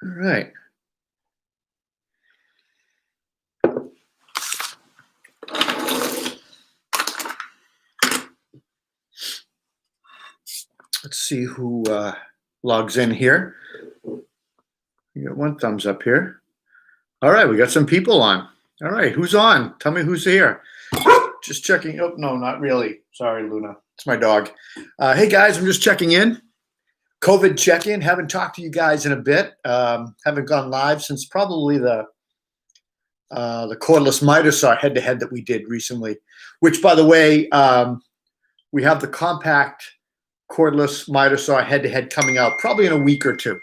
All right. Let's see who logs in here. You got one thumbs up here. All right, we got some people on. All right, who's on? Tell me who's here. Just checking. Oh, no, not really. Sorry, Luna. It's my dog. Hey, guys, I'm just checking in. COVID check-in. Haven't talked to you guys in a bit. Haven't gone live since probably the cordless miter saw head-to-head that we did recently, which, by the way, we have the compact cordless miter saw head-to-head coming out probably in a week or two.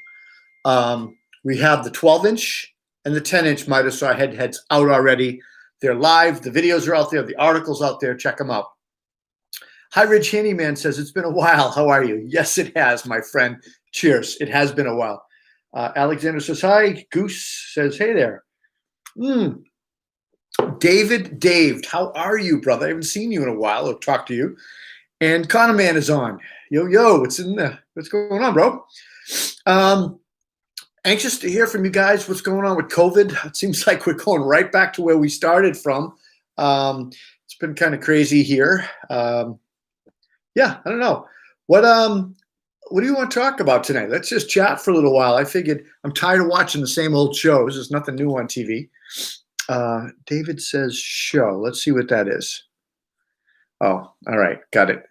We have the 12-inch and the 10-inch miter saw head-to-heads out already. They're live. The videos are out there. The articles out there. Check them out. High Ridge Handyman says, it's been a while. How are you? Yes, it has, my friend. Cheers. It has been a while. Alexander says, hi. Goose says, hey there. Dave, how are you, brother? I haven't seen you in a while or talked to you. And Connor Man is on. Yo, what's going on, bro? Anxious to hear from you guys. What's going on with COVID? It seems like we're going right back to where we started from. It's been kind of crazy here. Yeah, I don't know. What do you want to talk about tonight? Let's just chat for a little while. I figured I'm tired of watching the same old shows. There's nothing new on TV. David says show. Let's see what that is. Oh, all right. Got it.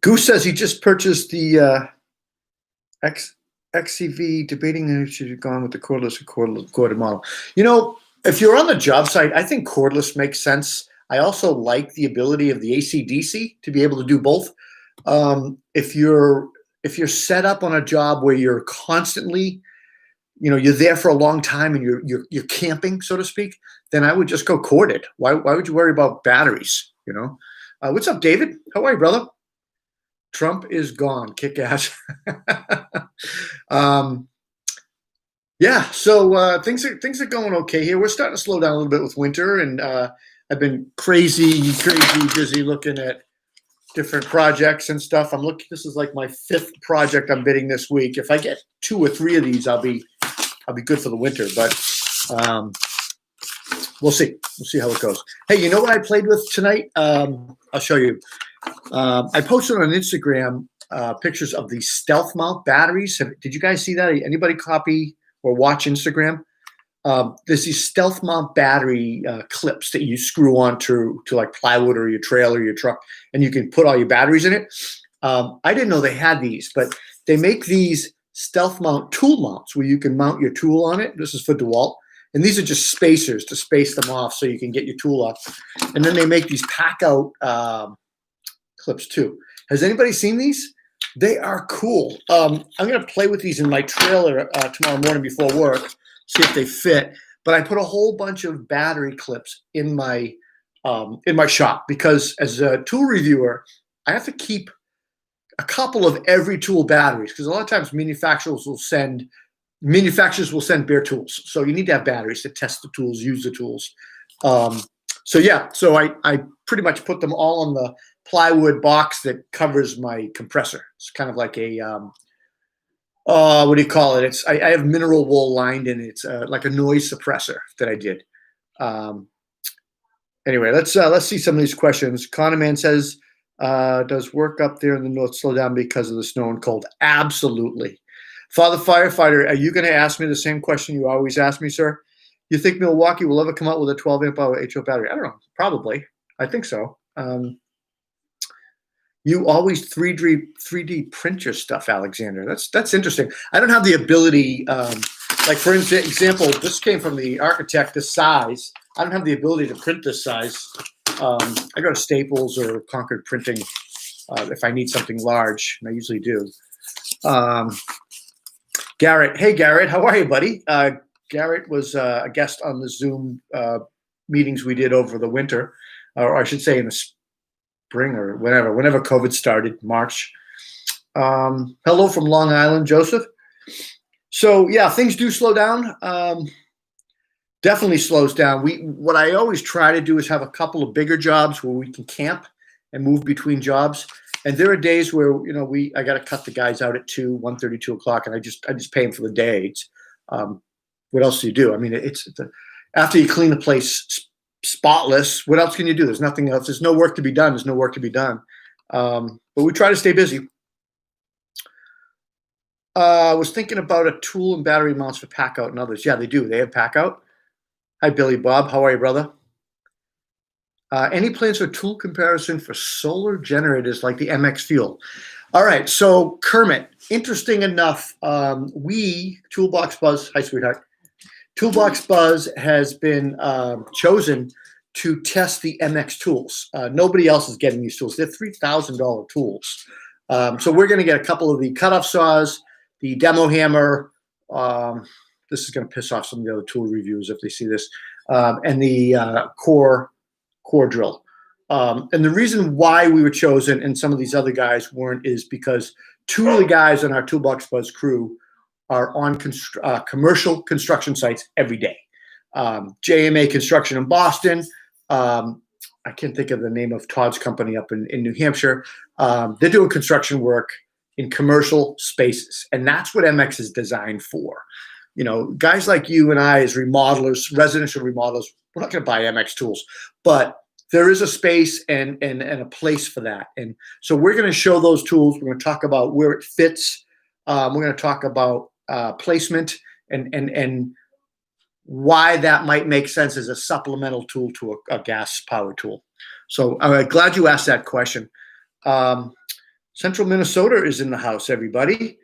Goose says he just purchased the XCV, debating if should have gone with the cordless or corded model. You know, if you're on the job site, I think cordless makes sense. I also like the ability of the AC/DC to be able to do both. If you're set up on a job where you're constantly, you're there for a long time and you're camping, so to speak, then I would just go corded. Why would you worry about batteries? What's up, David? How are you, brother? Trump is gone. Kick ass. Yeah. So things are going okay here. We're starting to slow down a little bit with winter, and I've been crazy busy looking at different projects and stuff. This is like my 5th project I'm bidding this week. If I get 2 or 3 of these, I'll be good for the winter. But we'll see. We'll see how it goes. Hey, you know what I played with tonight? I'll show you. I posted on Instagram pictures of these stealth mount batteries. Did you guys see that? Anybody copy or watch Instagram? There's these stealth mount battery clips that you screw onto like plywood or your trailer or your truck, and you can put all your batteries in it. I didn't know they had these, but they make these stealth mount tool mounts where you can mount your tool on it. This is for DeWalt. And these are just spacers to space them off so you can get your tool off. And then they make these pack out clips too. Has anybody seen these? They are cool. I'm going to play with these in my trailer tomorrow morning before work, see if they fit. But I put a whole bunch of battery clips in my shop because as a tool reviewer, I have to keep a couple of every tool batteries because a lot of times manufacturers will send bare tools. So you need to have batteries to test the tools, use the tools. So I pretty much put them all on the plywood box that covers my compressor. It's kind of like a, what do you call it? I have mineral wool lined and it's like a noise suppressor that I did. Anyway, let's see some of these questions. Connor Man says, does work up there in the north slow down because of the snow and cold? Absolutely. Father Firefighter, are you going to ask me the same question you always ask me, sir? You think Milwaukee will ever come out with a 12-amp hour HO battery? I don't know. Probably. I think so. You always 3D print your stuff, Alexander. That's interesting. I don't have the ability. Like for example, this came from the architect. This size, I don't have the ability to print this size. I go to Staples or Concord Printing if I need something large, and I usually do. Garrett, hey Garrett, how are you, buddy? Garrett was a guest on the Zoom meetings we did over the winter, or I should say in the spring or whenever COVID started, March. Hello from Long Island, Joseph. So yeah, things do slow down. Definitely slows down. What I always try to do is have a couple of bigger jobs where we can camp and move between jobs. And there are days where I got to cut the guys out at 1:30, 2 o'clock, and I just pay them for the day. What else do you do? I mean, after you clean the place spotless, what else can you do? There's nothing else. There's no work to be done. There's no work to be done. But we try to stay busy. I was thinking about a tool and battery mounts for pack out and others. Yeah, they do. They have pack out. Hi, Billy Bob. How are you, brother? Any plans for tool comparison for solar generators like the MX Fuel? All right. So Kermit, interesting enough, Toolbox Buzz. Hi, sweetheart. Toolbox Buzz has been chosen to test the MX tools. Nobody else is getting these tools. They're $3,000 tools. So we're going to get a couple of the cutoff saws, the demo hammer. This is going to piss off some of the other tool reviewers if they see this, and the core drill. And the reason why we were chosen and some of these other guys weren't is because two of the guys on our Toolbox Buzz crew are on commercial construction sites every day. JMA Construction in Boston. I can't think of the name of Todd's company up in New Hampshire. They're doing construction work in commercial spaces, and that's what MX is designed for. Guys like you and I as remodelers, residential remodelers, we're not going to buy MX tools, but there is a space and a place for that. And so we're going to show those tools. We're going to talk about where it fits. We're going to talk about placement and why that might make sense as a supplemental tool to a gas power tool. So I'm glad you asked that question. Central Minnesota is in the house, everybody.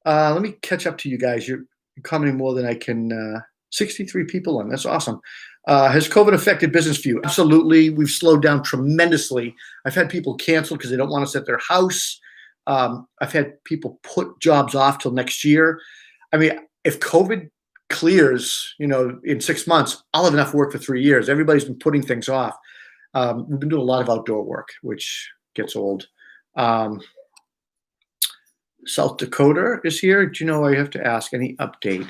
Let me catch up to you guys. You're commenting more than I can. 63 people on. That's awesome. Has COVID affected business for you? Absolutely. We've slowed down tremendously. I've had people cancel because they don't want us at their house. I've had people put jobs off till next year. I mean, if COVID clears, in 6 months, I'll have enough work for 3 years. Everybody's been putting things off. We've been doing a lot of outdoor work, which gets old. South Dakota is here. Do you know I have to ask any update?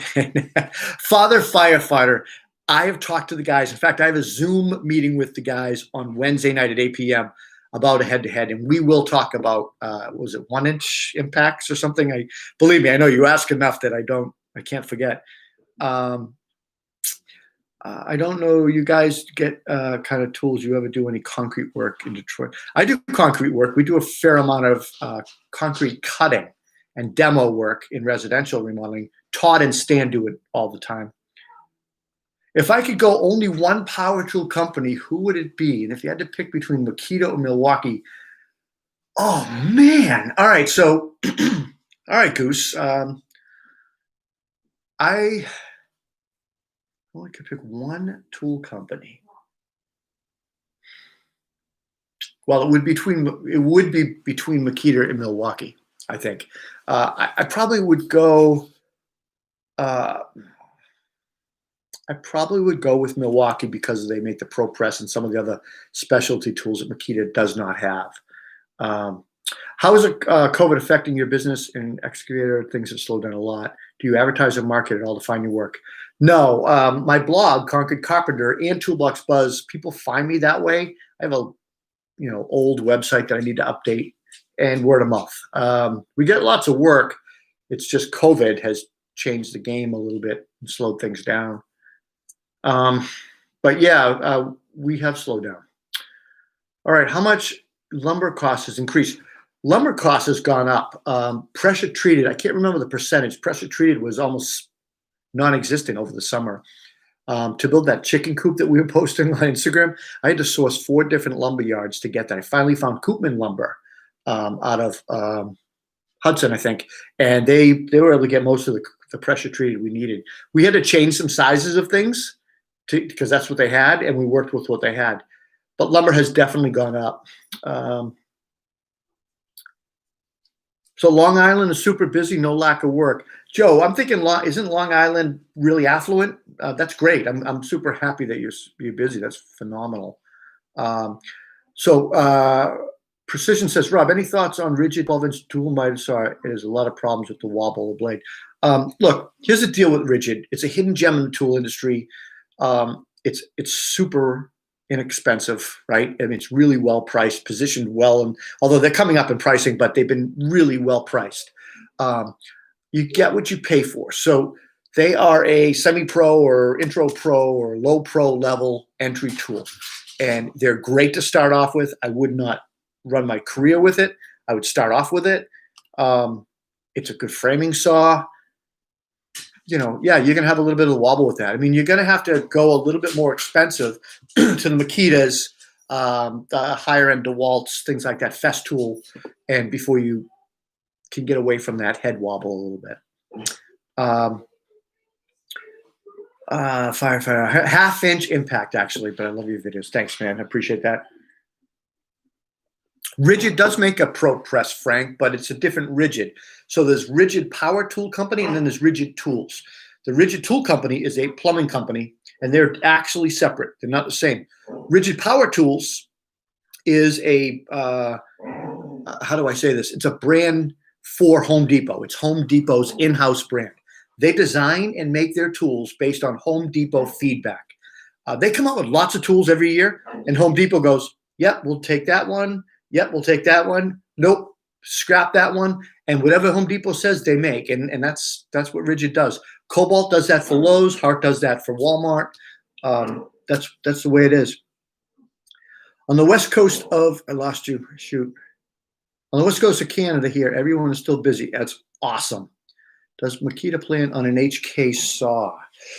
Father Firefighter. I have talked to the guys. In fact, I have a Zoom meeting with the guys on Wednesday night at 8 p.m. about a head-to-head, and we will talk about was it 1-inch impacts or something? Believe me, I know you ask enough that I can't forget. I don't know. You guys get kind of tools. You ever do any concrete work in Detroit? I do concrete work. We do a fair amount of concrete cutting and demo work in residential remodeling. Todd and Stan do it all the time. If I could go only one power tool company, who would it be? And if you had to pick between Makita or Milwaukee, oh man. All right. So, all right, Goose. I only could pick one tool company. Well, it would be between Makita and Milwaukee, I think. I probably would go. I probably would go with Milwaukee because they make the Pro Press and some of the other specialty tools that Makita does not have. How is COVID affecting your business in excavator? Things have slowed down a lot. Do you advertise or market at all to find your work? No. My blog, Concrete Carpenter, and Toolbox Buzz, people find me that way. I have a old website that I need to update, and word of mouth. We get lots of work. It's just COVID has changed the game a little bit and slowed things down. But yeah, we have slowed down. All right. How much lumber cost has increased? Lumber cost has gone up. Pressure treated, I can't remember the percentage. Pressure treated was almost non-existent over the summer. To build that chicken coop that we were posting on Instagram, I had to source 4 different lumber yards to get that. I finally found Koopman lumber out of Hudson, I think, and they were able to get most of the pressure treated we needed. We had to change some sizes of things because that's what they had, and we worked with what they had. But lumber has definitely gone up. So Long Island is super busy, no lack of work. Joe, I'm thinking, isn't Long Island really affluent? That's great. I'm super happy that you're busy. That's phenomenal. Precision says, Rob, any thoughts on rigid 12-inch tool miter saw? There's a lot of problems with the wobble of the blade. Look, here's the deal with rigid. It's a hidden gem in the tool industry. It's super inexpensive, right? I mean, it's really well priced, positioned well, and although they're coming up in pricing, but they've been really well priced. You get what you pay for. So they are a semi-pro or intro pro or low pro level entry tool, and they're great to start off with. I would not run my career with it. I would start off with it. It's a good framing saw. You know, yeah, you're going to have a little bit of wobble with that. I mean, you're going to have to go a little bit more expensive to the Makitas, the higher end DeWalt's, things like that, Festool, and before you can get away from that head wobble a little bit. Firefighter, half-inch impact, actually, but I love your videos. Thanks, man. I appreciate that. Rigid does make a pro press, Frank, but it's a different Rigid. So there's Rigid Power Tool Company, and then there's Rigid Tools. The Rigid Tool Company is a plumbing company, and they're actually separate. They're not the same. Rigid Power Tools is a, how do I say this? It's a brand for Home Depot. It's Home Depot's in-house brand. They design and make their tools based on Home Depot feedback. They come out with lots of tools every year, and Home Depot goes, yep, we'll take that one. Yep, we'll take that one. Nope, scrap that one. And whatever Home Depot says, they make. And that's what Rigid does. Cobalt does that for Lowe's. Hart does that for Walmart. That's the way it is. On the west coast of, I lost you, shoot. On the west coast of Canada here, everyone is still busy. That's awesome. Does Makita plan on an HK saw?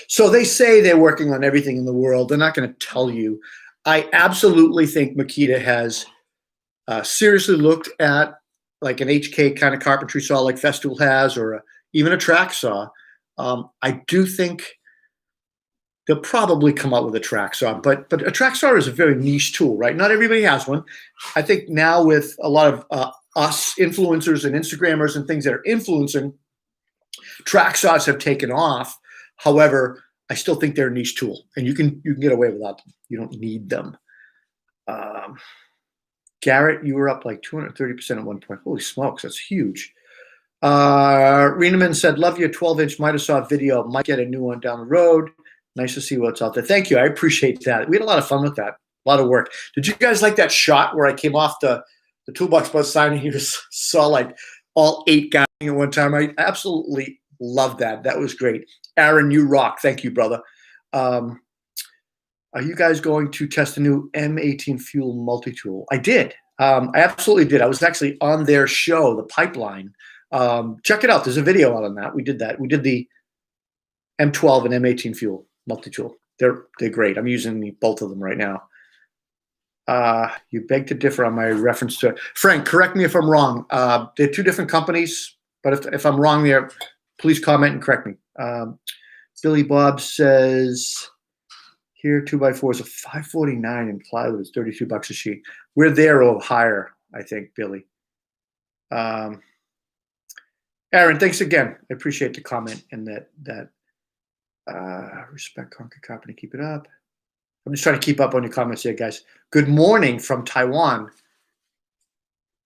So they say they're working on everything in the world. They're not going to tell you. I absolutely think Makita has seriously looked at like an HK kind of carpentry saw like Festool has, or even a track saw. I do think they'll probably come out with a track saw, but a track saw is a very niche tool, right? Not everybody has one. I think now with a lot of us influencers and Instagrammers and things that are influencing, track saws have taken off. However, I still think they're a niche tool, and you can get away without them. You don't need them. Garrett, you were up like 230% at one point. Holy smokes, that's huge. Rieneman said, love your 12-inch miter saw video. Might get a new one down the road. Nice to see what's out there. Thank you. I appreciate that. We had a lot of fun with that. A lot of work. Did you guys like that shot where I came off the Toolbox Buzz sign and you just saw like all 8 guys at one time? I absolutely love that. That was great. Aaron, you rock. Thank you, brother. Are you guys going to test a new M18 Fuel multi-tool? I did. I absolutely did. I was actually on their show, The Pipeline. Check it out. There's a video out on that. We did that. We did the M12 and M18 Fuel multi-tool. They're great. I'm using both of them right now. You beg to differ on my reference to Frank. Correct me if I'm wrong. They're 2 different companies, but if I'm wrong there, please comment and correct me. Billy Bob says, here, 2x4 is a $5.49 and plywood is $32 a sheet. We're there or higher, I think, Billy. Aaron, thanks again. I appreciate the comment and that respect Conquer Company. Keep it up. I'm just trying to keep up on your comments here, guys. Good morning from Taiwan.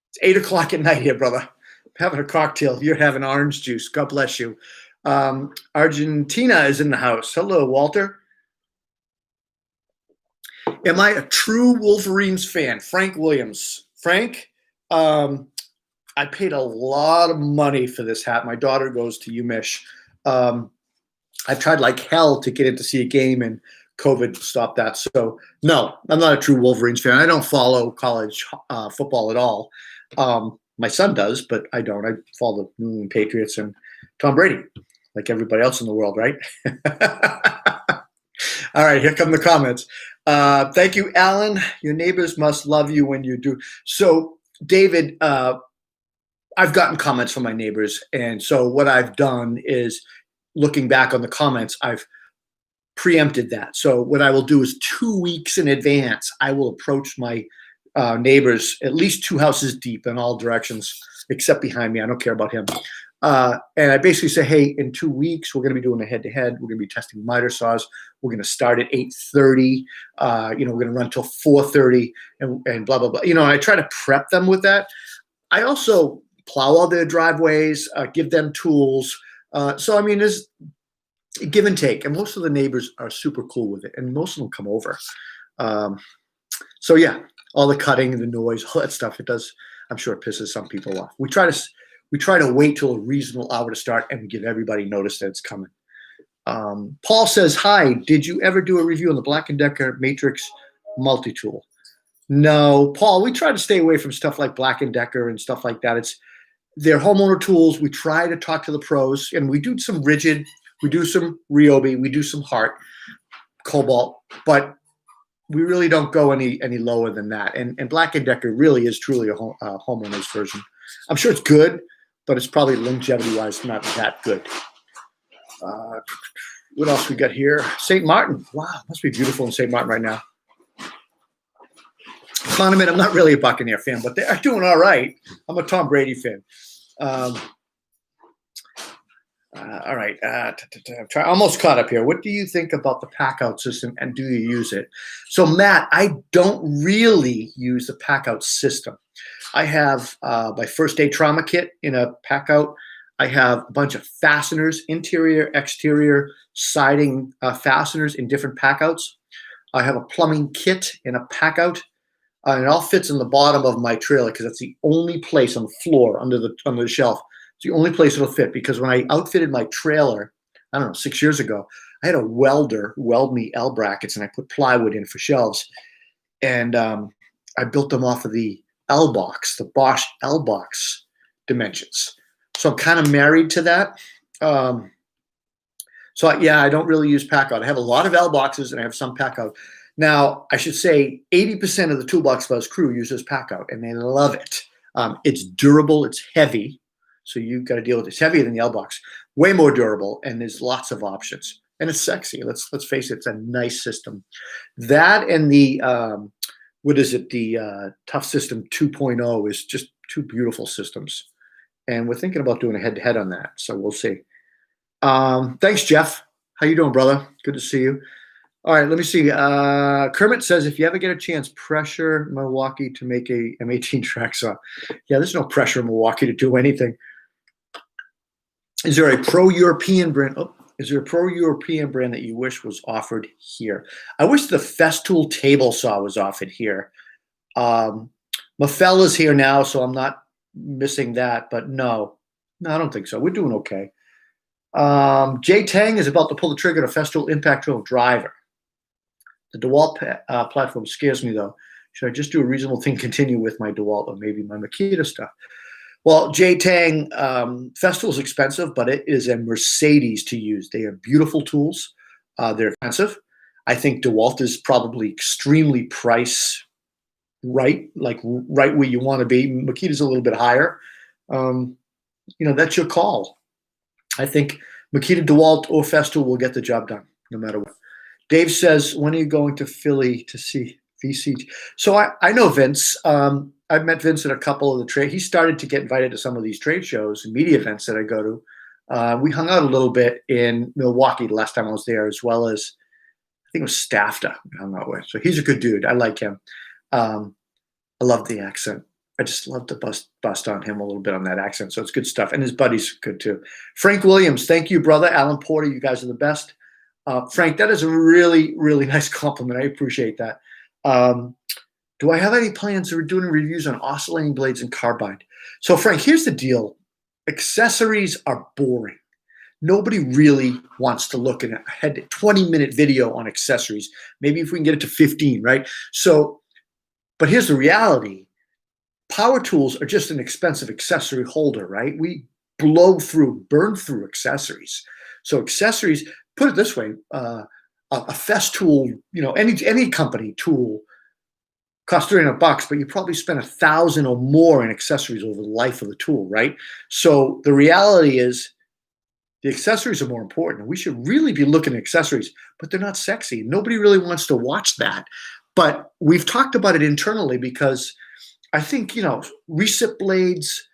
It's 8 o'clock at night here, brother. I'm having a cocktail. You're having orange juice. God bless you. Argentina is in the house. Hello, Walter. Am I a true Wolverines fan? Frank Williams. Frank, I paid a lot of money for this hat. My daughter goes to UMich. I've tried like hell to get in to see a game, and COVID stopped that. So, no, I'm not a true Wolverines fan. I don't follow college football at all. My son does, but I don't. I follow the New England Patriots and Tom Brady, like everybody else in the world, right? All right, here come the comments. Thank you, Alan. Your neighbors must love you when you do. So, David, I've gotten comments from my neighbors. And so what I've done is, looking back on the comments, I've preempted that. So what I will do is 2 weeks in advance, I will approach my neighbors at least 2 houses deep in all directions, except behind me. I don't care about him. And I basically say, hey, in 2 weeks, we're going to be doing a head-to-head. We're going to be testing miter saws. We're going to start at 8:30. We're going to run till 4:30 and blah, blah, blah. I try to prep them with that. I also plow all their driveways, give them tools. So, I mean, there's give and take. And most of the neighbors are super cool with it. And most of them come over. So yeah, all the cutting, the noise, all that stuff. It does. I'm sure it pisses some people off. We try to wait till a reasonable hour to start, and we give everybody notice that it's coming. Paul says, "Hi, did you ever do a review on the Black & Decker Matrix multi-tool?" No, Paul. We try to stay away from stuff like Black & Decker and stuff like that. They're homeowner tools. We try to talk to the pros, and we do some rigid, we do some Ryobi, we do some Hart, Cobalt, but we really don't go any lower than that. And Black & Decker really is truly a homeowner's version. I'm sure it's good, but it's probably longevity-wise not that good. What else we got here? St. Martin. Wow, must be beautiful in St. Martin right now. Condiment, I'm not really a Buccaneer fan, but they are doing all right. I'm a Tom Brady fan. All right. Almost caught up here. What do you think about the pack-out system, and do you use it? So, Matt, I don't really use the pack-out system. I have my first aid trauma kit in a pack-out. I have a bunch of fasteners, interior, exterior, siding fasteners in different pack-outs. I have a plumbing kit in a pack-out. And it all fits in the bottom of my trailer because that's the only place on the floor under the shelf. It's the only place it'll fit, because when I outfitted my trailer, I don't know, 6 years ago, I had a welder weld me L brackets, and I put plywood in for shelves. And I built them off of the L box, the Bosch L box dimensions. So I'm kind of married to that. Yeah, I don't really use pack out. I have a lot of L boxes and I have some pack out. Now, I should say 80% of the Toolbox Buzz crew uses pack out, and they love it. It's durable, it's heavy, so you've got to deal with it. It's heavier than the L box, way more durable, and there's lots of options. And it's sexy. Let's face it, it's a nice system. That and the the Tough System 2.0 is just two beautiful systems. And we're thinking about doing a head-to-head on that, so we'll see. Thanks, Jeff. How you doing, brother? Good to see you. All right, let me see. Kermit says, if you ever get a chance, pressure Milwaukee to make a M18 track saw. Yeah, there's no pressure in Milwaukee to do anything. Is there a pro-European brand? Oh, is there a pro-European brand that you wish was offered here? I wish the Festool table saw was offered here. Mafell is here now, so I'm not missing that. But no, I don't think so. We're doing okay. Jay Tang is about to pull the trigger to Festool Impact Drill Driver. The DeWalt platform scares me, though. Should I just do a reasonable thing, continue with my DeWalt or maybe my Makita stuff? Well, Jay Tang, Festool is expensive, but it is a Mercedes to use. They are beautiful tools. They're expensive. I think DeWalt is probably extremely price right, like right where you want to be. Makita's a little bit higher. That's your call. I think Makita, DeWalt, or Festool will get the job done, no matter what. Dave says, when are you going to Philly to see VCG? So I know Vince. I've met Vince at a couple of the trade. He started to get invited to some of these trade shows and media events that I go to. We hung out a little bit in Milwaukee the last time I was there, as well as, I think it was Stafta I hung out with. So he's a good dude. I like him. I love the accent. I just love to bust on him a little bit on that accent. So it's good stuff. And his buddy's good too. Frank Williams, thank you, brother. Alan Porter, you guys are the best. Frank, that is a really, really nice compliment. I appreciate that. Do I have any plans of doing reviews on oscillating blades and carbide? So, Frank, here's the deal. Accessories are boring. Nobody really wants to look at a 20-minute video on accessories. Maybe if we can get it to 15, right? So, but here's the reality. Power tools are just an expensive accessory holder, right? We burn through accessories. So accessories, put it this way, a Festool, any company tool costs $300, but you probably spend $1,000 or more in accessories over the life of the tool, right? So the reality is the accessories are more important. We should really be looking at accessories, but they're not sexy. Nobody really wants to watch that. But we've talked about it internally because I think, recip blades,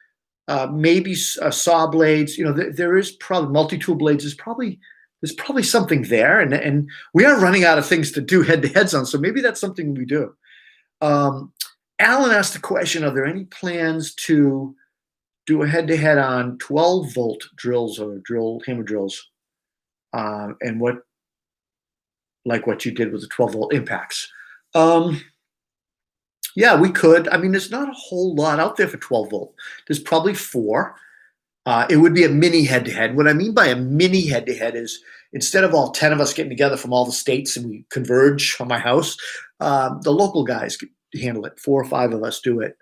maybe saw blades, there is probably multi-tool blades. There's probably something there. And we are running out of things to do head-to-heads on. So maybe that's something we do. Alan asked the question, are there any plans to do a head-to-head on 12-volt drills or hammer drills? And what you did with the 12-volt impacts? Um, yeah, we could. I mean, there's not a whole lot out there for 12 volt. There's probably four. It would be a mini head to head. What I mean by a mini head to head is instead of all 10 of us getting together from all the states and we converge on my house, the local guys handle it. 4 or 5 of us do it.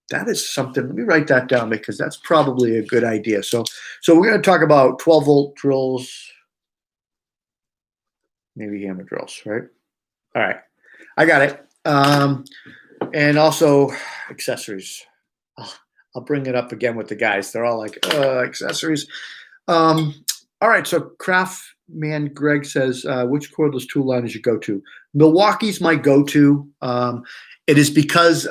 That is something. Let me write that down because that's probably a good idea. So we're going to talk about 12 volt drills, maybe hammer drills, right? All right, I got it. And also accessories. I'll bring it up again with the guys. They're all like, accessories. All right, so Craftman Greg says, which cordless tool line is your go-to? Milwaukee's my go-to. It is because,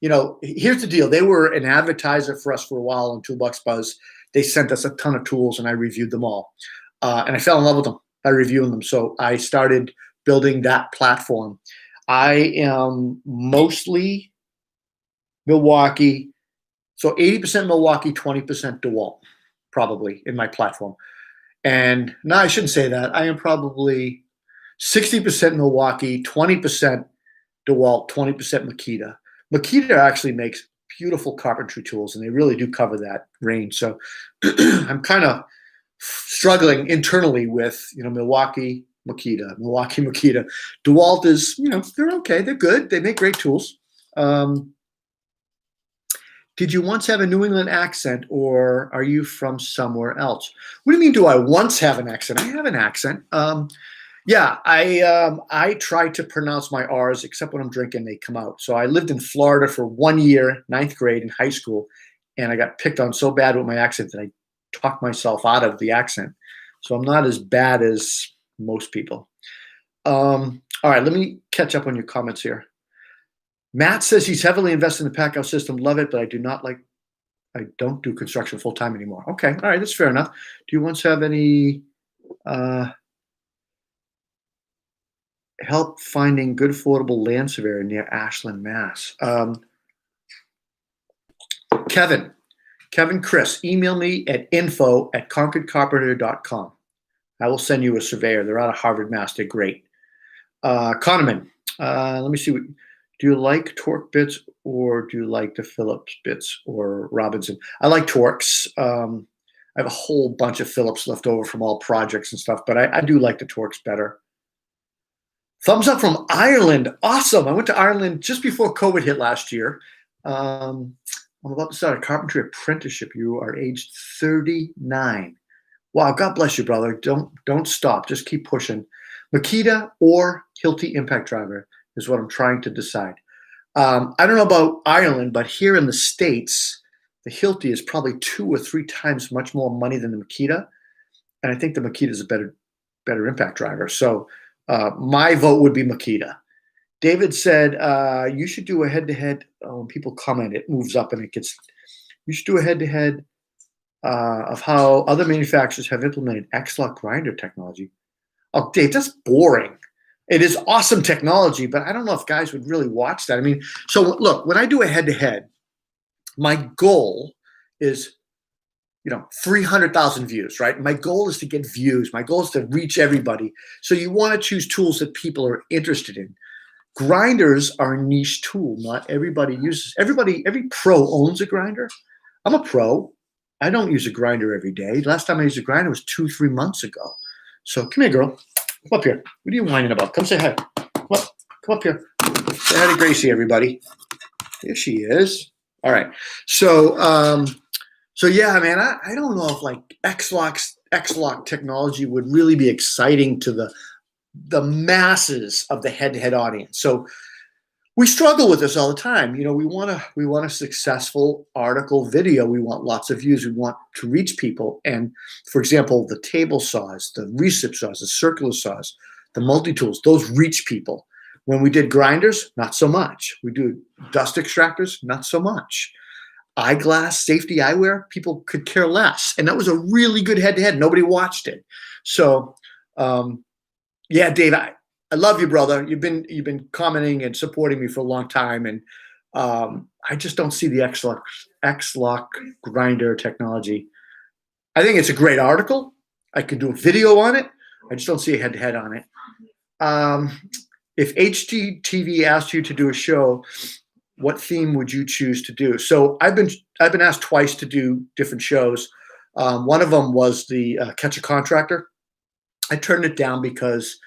here's the deal. They were an advertiser for us for a while on Toolbox Buzz. They sent us a ton of tools, and I reviewed them all. And I fell in love with them by reviewing them. So I started building that platform. I am mostly Milwaukee. So 80% Milwaukee, 20% DeWalt, probably in my platform. And no, I shouldn't say that. I am probably 60% Milwaukee, 20% DeWalt, 20% Makita. Makita actually makes beautiful carpentry tools, and they really do cover that range. So I'm kind of struggling internally with, Milwaukee, Makita. DeWalt is, they're okay. They're good. They make great tools. Did you once have a New England accent, or are you from somewhere else? What do you mean, do I once have an accent? I have an accent. Yeah, I try to pronounce my R's, except when I'm drinking, they come out. So I lived in Florida for 1 year, 9th grade in high school, and I got picked on so bad with my accent that I talked myself out of the accent. So I'm not as bad as most people. All right, let me catch up on your comments here. Matt says he's heavily invested in the pack house system. Love it, but I don't do construction full time anymore. Okay, all right, that's fair enough. Do you once have any help finding good affordable land surveyor near Ashland, Mass? Kevin Chris, email me at info@concordcarpenter.com. I will send you a surveyor. They're out of Harvard, Mass. They're great. Kahneman, let me see. Do you like torque bits, or do you like the Phillips bits or Robinson? I like Torx. I have a whole bunch of Phillips left over from all projects and stuff, but I do like the Torx better. Thumbs up from Ireland. Awesome. I went to Ireland just before COVID hit last year. I'm about to start a carpentry apprenticeship. You are aged 39. Wow, God bless you, brother. Don't stop. Just keep pushing. Makita or Hilti impact driver is what I'm trying to decide. I don't know about Ireland, but here in the States, the Hilti is probably 2 or 3 times much more money than the Makita. And I think the Makita is a better impact driver. So my vote would be Makita. David said, you should do a head-to-head. When people comment, it moves up and you should do a head-to-head of how other manufacturers have implemented X-Lock grinder technology. Oh, Dave, that's boring. It is awesome technology, but I don't know if guys would really watch that. I mean, so look, when I do a head-to-head, my goal is, 300,000 views, right? My goal is to get views. My goal is to reach everybody. So you want to choose tools that people are interested in. Grinders are a niche tool. Not everybody uses. Every pro owns a grinder. I'm a pro. I don't use a grinder every day. Last time I used a grinder was 2-3 months ago. So come here, girl. Come up here. What are you whining about? Come say hi. Come up here. Say hi to Gracie, everybody. There she is. All right. So yeah, man, I don't know if like X-Lock technology would really be exciting to the masses of the head-to-head audience. So we struggle with this all the time. We want a successful article video. We want lots of views. We want to reach people. And for example, the table saws, the recip saws, the circular saws, the multi-tools, those reach people. When we did grinders, not so much. We do dust extractors, not so much. Eyeglass, safety eyewear, people could care less. And that was a really good head-to-head. Nobody watched it. So, yeah, Dave, I love you, brother. You've been commenting and supporting me for a long time, and I just don't see the X-Lock grinder technology. I think it's a great article. I could do a video on it. I just don't see a head-to-head on it. if HGTV asked you to do a show, what theme would you choose to do? So I've been asked twice to do different shows. One of them was the Catch a Contractor. I turned it down because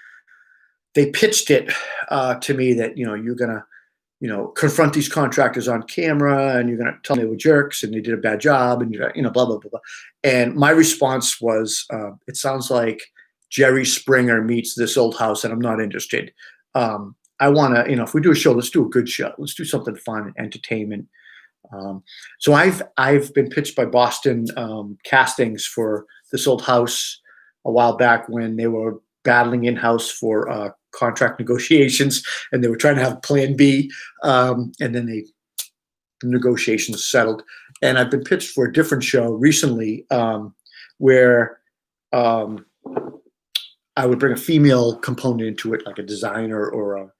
they pitched it to me that you're gonna confront these contractors on camera and you're gonna tell them they were jerks and they did a bad job and blah blah blah blah. And my response was, it sounds like Jerry Springer meets This Old House, and I'm not interested. I want to, if we do a show, let's do a good show. Let's do something fun and entertainment. So I've been pitched by Boston castings for This Old House a while back when they were battling in-house for contract negotiations, and they were trying to have Plan B, and then the negotiations settled. And I've been pitched for a different show recently where I would bring a female component into it, like a designer or a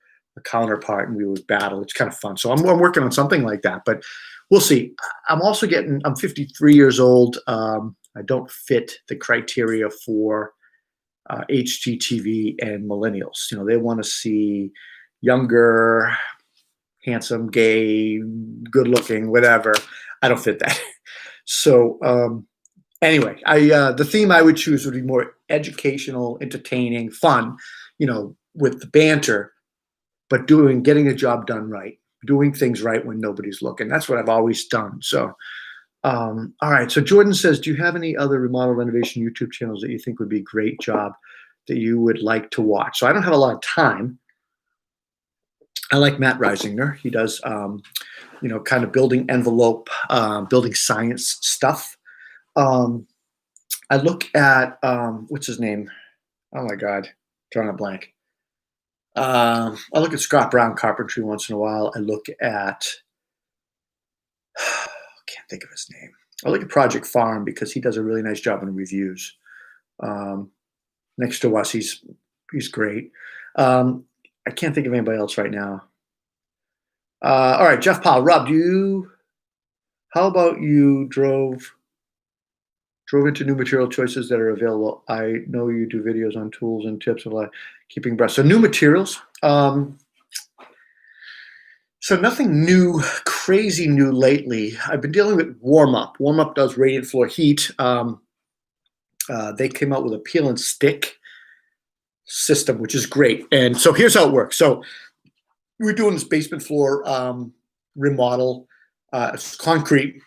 counterpart, and we would battle. It's kind of fun. So I'm working on something like that, but we'll see. I'm 53 years old. I don't fit the criteria for HGTV and millennials. They want to see younger, handsome, gay, good looking, whatever. I don't fit that. So anyway, the theme I would choose would be more educational, entertaining, fun, with the banter, but getting the job done right, doing things right when nobody's looking. That's what I've always done. So, all right. So Jordan says, do you have any other remodel renovation YouTube channels that you think would be a great job that you would like to watch? So I don't have a lot of time. I like Matt Reisinger. He does, kind of building envelope, building science stuff. I look at, what's his name? Oh my God, drawing a blank. I look at Scott Brown Carpentry once in a while. I look at, can't think of his name. I look at Project Farm because he does a really nice job in reviews. Next to us, he's great. I can't think of anybody else right now. All right, Jeff Powell. Rob, how about you drove into new material choices that are available? I know you do videos on tools and tips and keeping abreast. So new materials. So nothing new, crazy new lately. I've been dealing with Warm Up. Warm Up does radiant floor heat. They came out with a peel and stick system, which is great. And so here's how it works. So we're doing this basement floor remodel. It's concrete.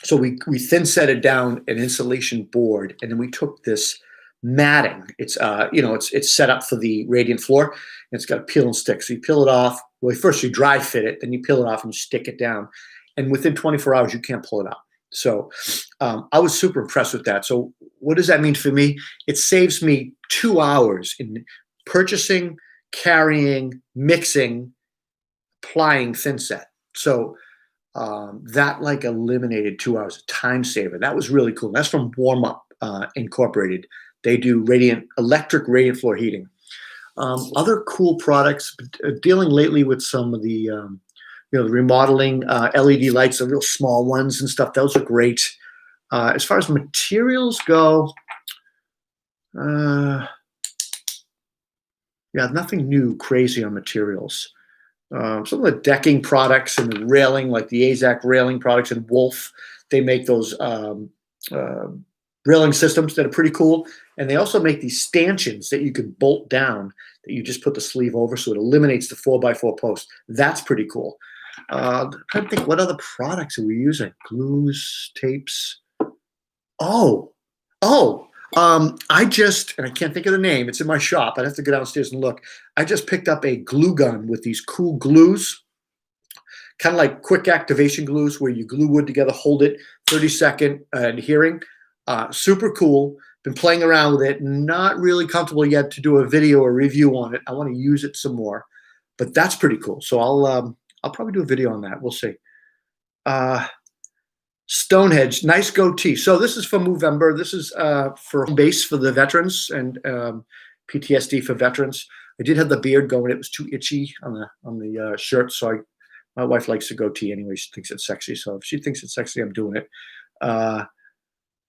So we thin set it down an insulation board, and then we took this matting. It's it's set up for the radiant floor, and it's got a peel and stick. So you peel it off. Well, first you dry fit it, then you peel it off and you stick it down, and within 24 hours you can't pull it out. So I was super impressed with that. So what does that mean for me? It saves me 2 hours in purchasing, carrying, mixing, applying thin set. So that eliminated 2 hours, of time saver. That was really cool. That's from Warm Up Incorporated. They do electric radiant floor heating. Other cool products, dealing lately with some of the the remodeling LED lights, the real small ones and stuff. Those are great. As far as materials go, yeah, nothing new crazy on materials. Some of the decking products and the railing, like the AZAC railing products and Wolf, they make those railing systems that are pretty cool. And they also make these stanchions that you can bolt down that you just put the sleeve over, so it eliminates the 4x4 post. That's pretty cool. I'm trying to think, what other products are we using? Glues, tapes. I can't think of the name. It's in my shop. I'd have to go downstairs and look. I just picked up a glue gun with these cool glues, kind of like quick activation glues where you glue wood together, hold it, 30-second adhering. Super cool. Been playing around with it. Not really comfortable yet to do a video or review on it. I want to use it some more, but that's pretty cool. So I'll probably do a video on that. We'll see. Stonehenge, nice goatee. So this is for Movember. This is for home base for the veterans and PTSD for veterans. I did have the beard going. It was too itchy on the shirt. So my wife likes the goatee anyway. She thinks it's sexy. So if she thinks it's sexy, I'm doing it.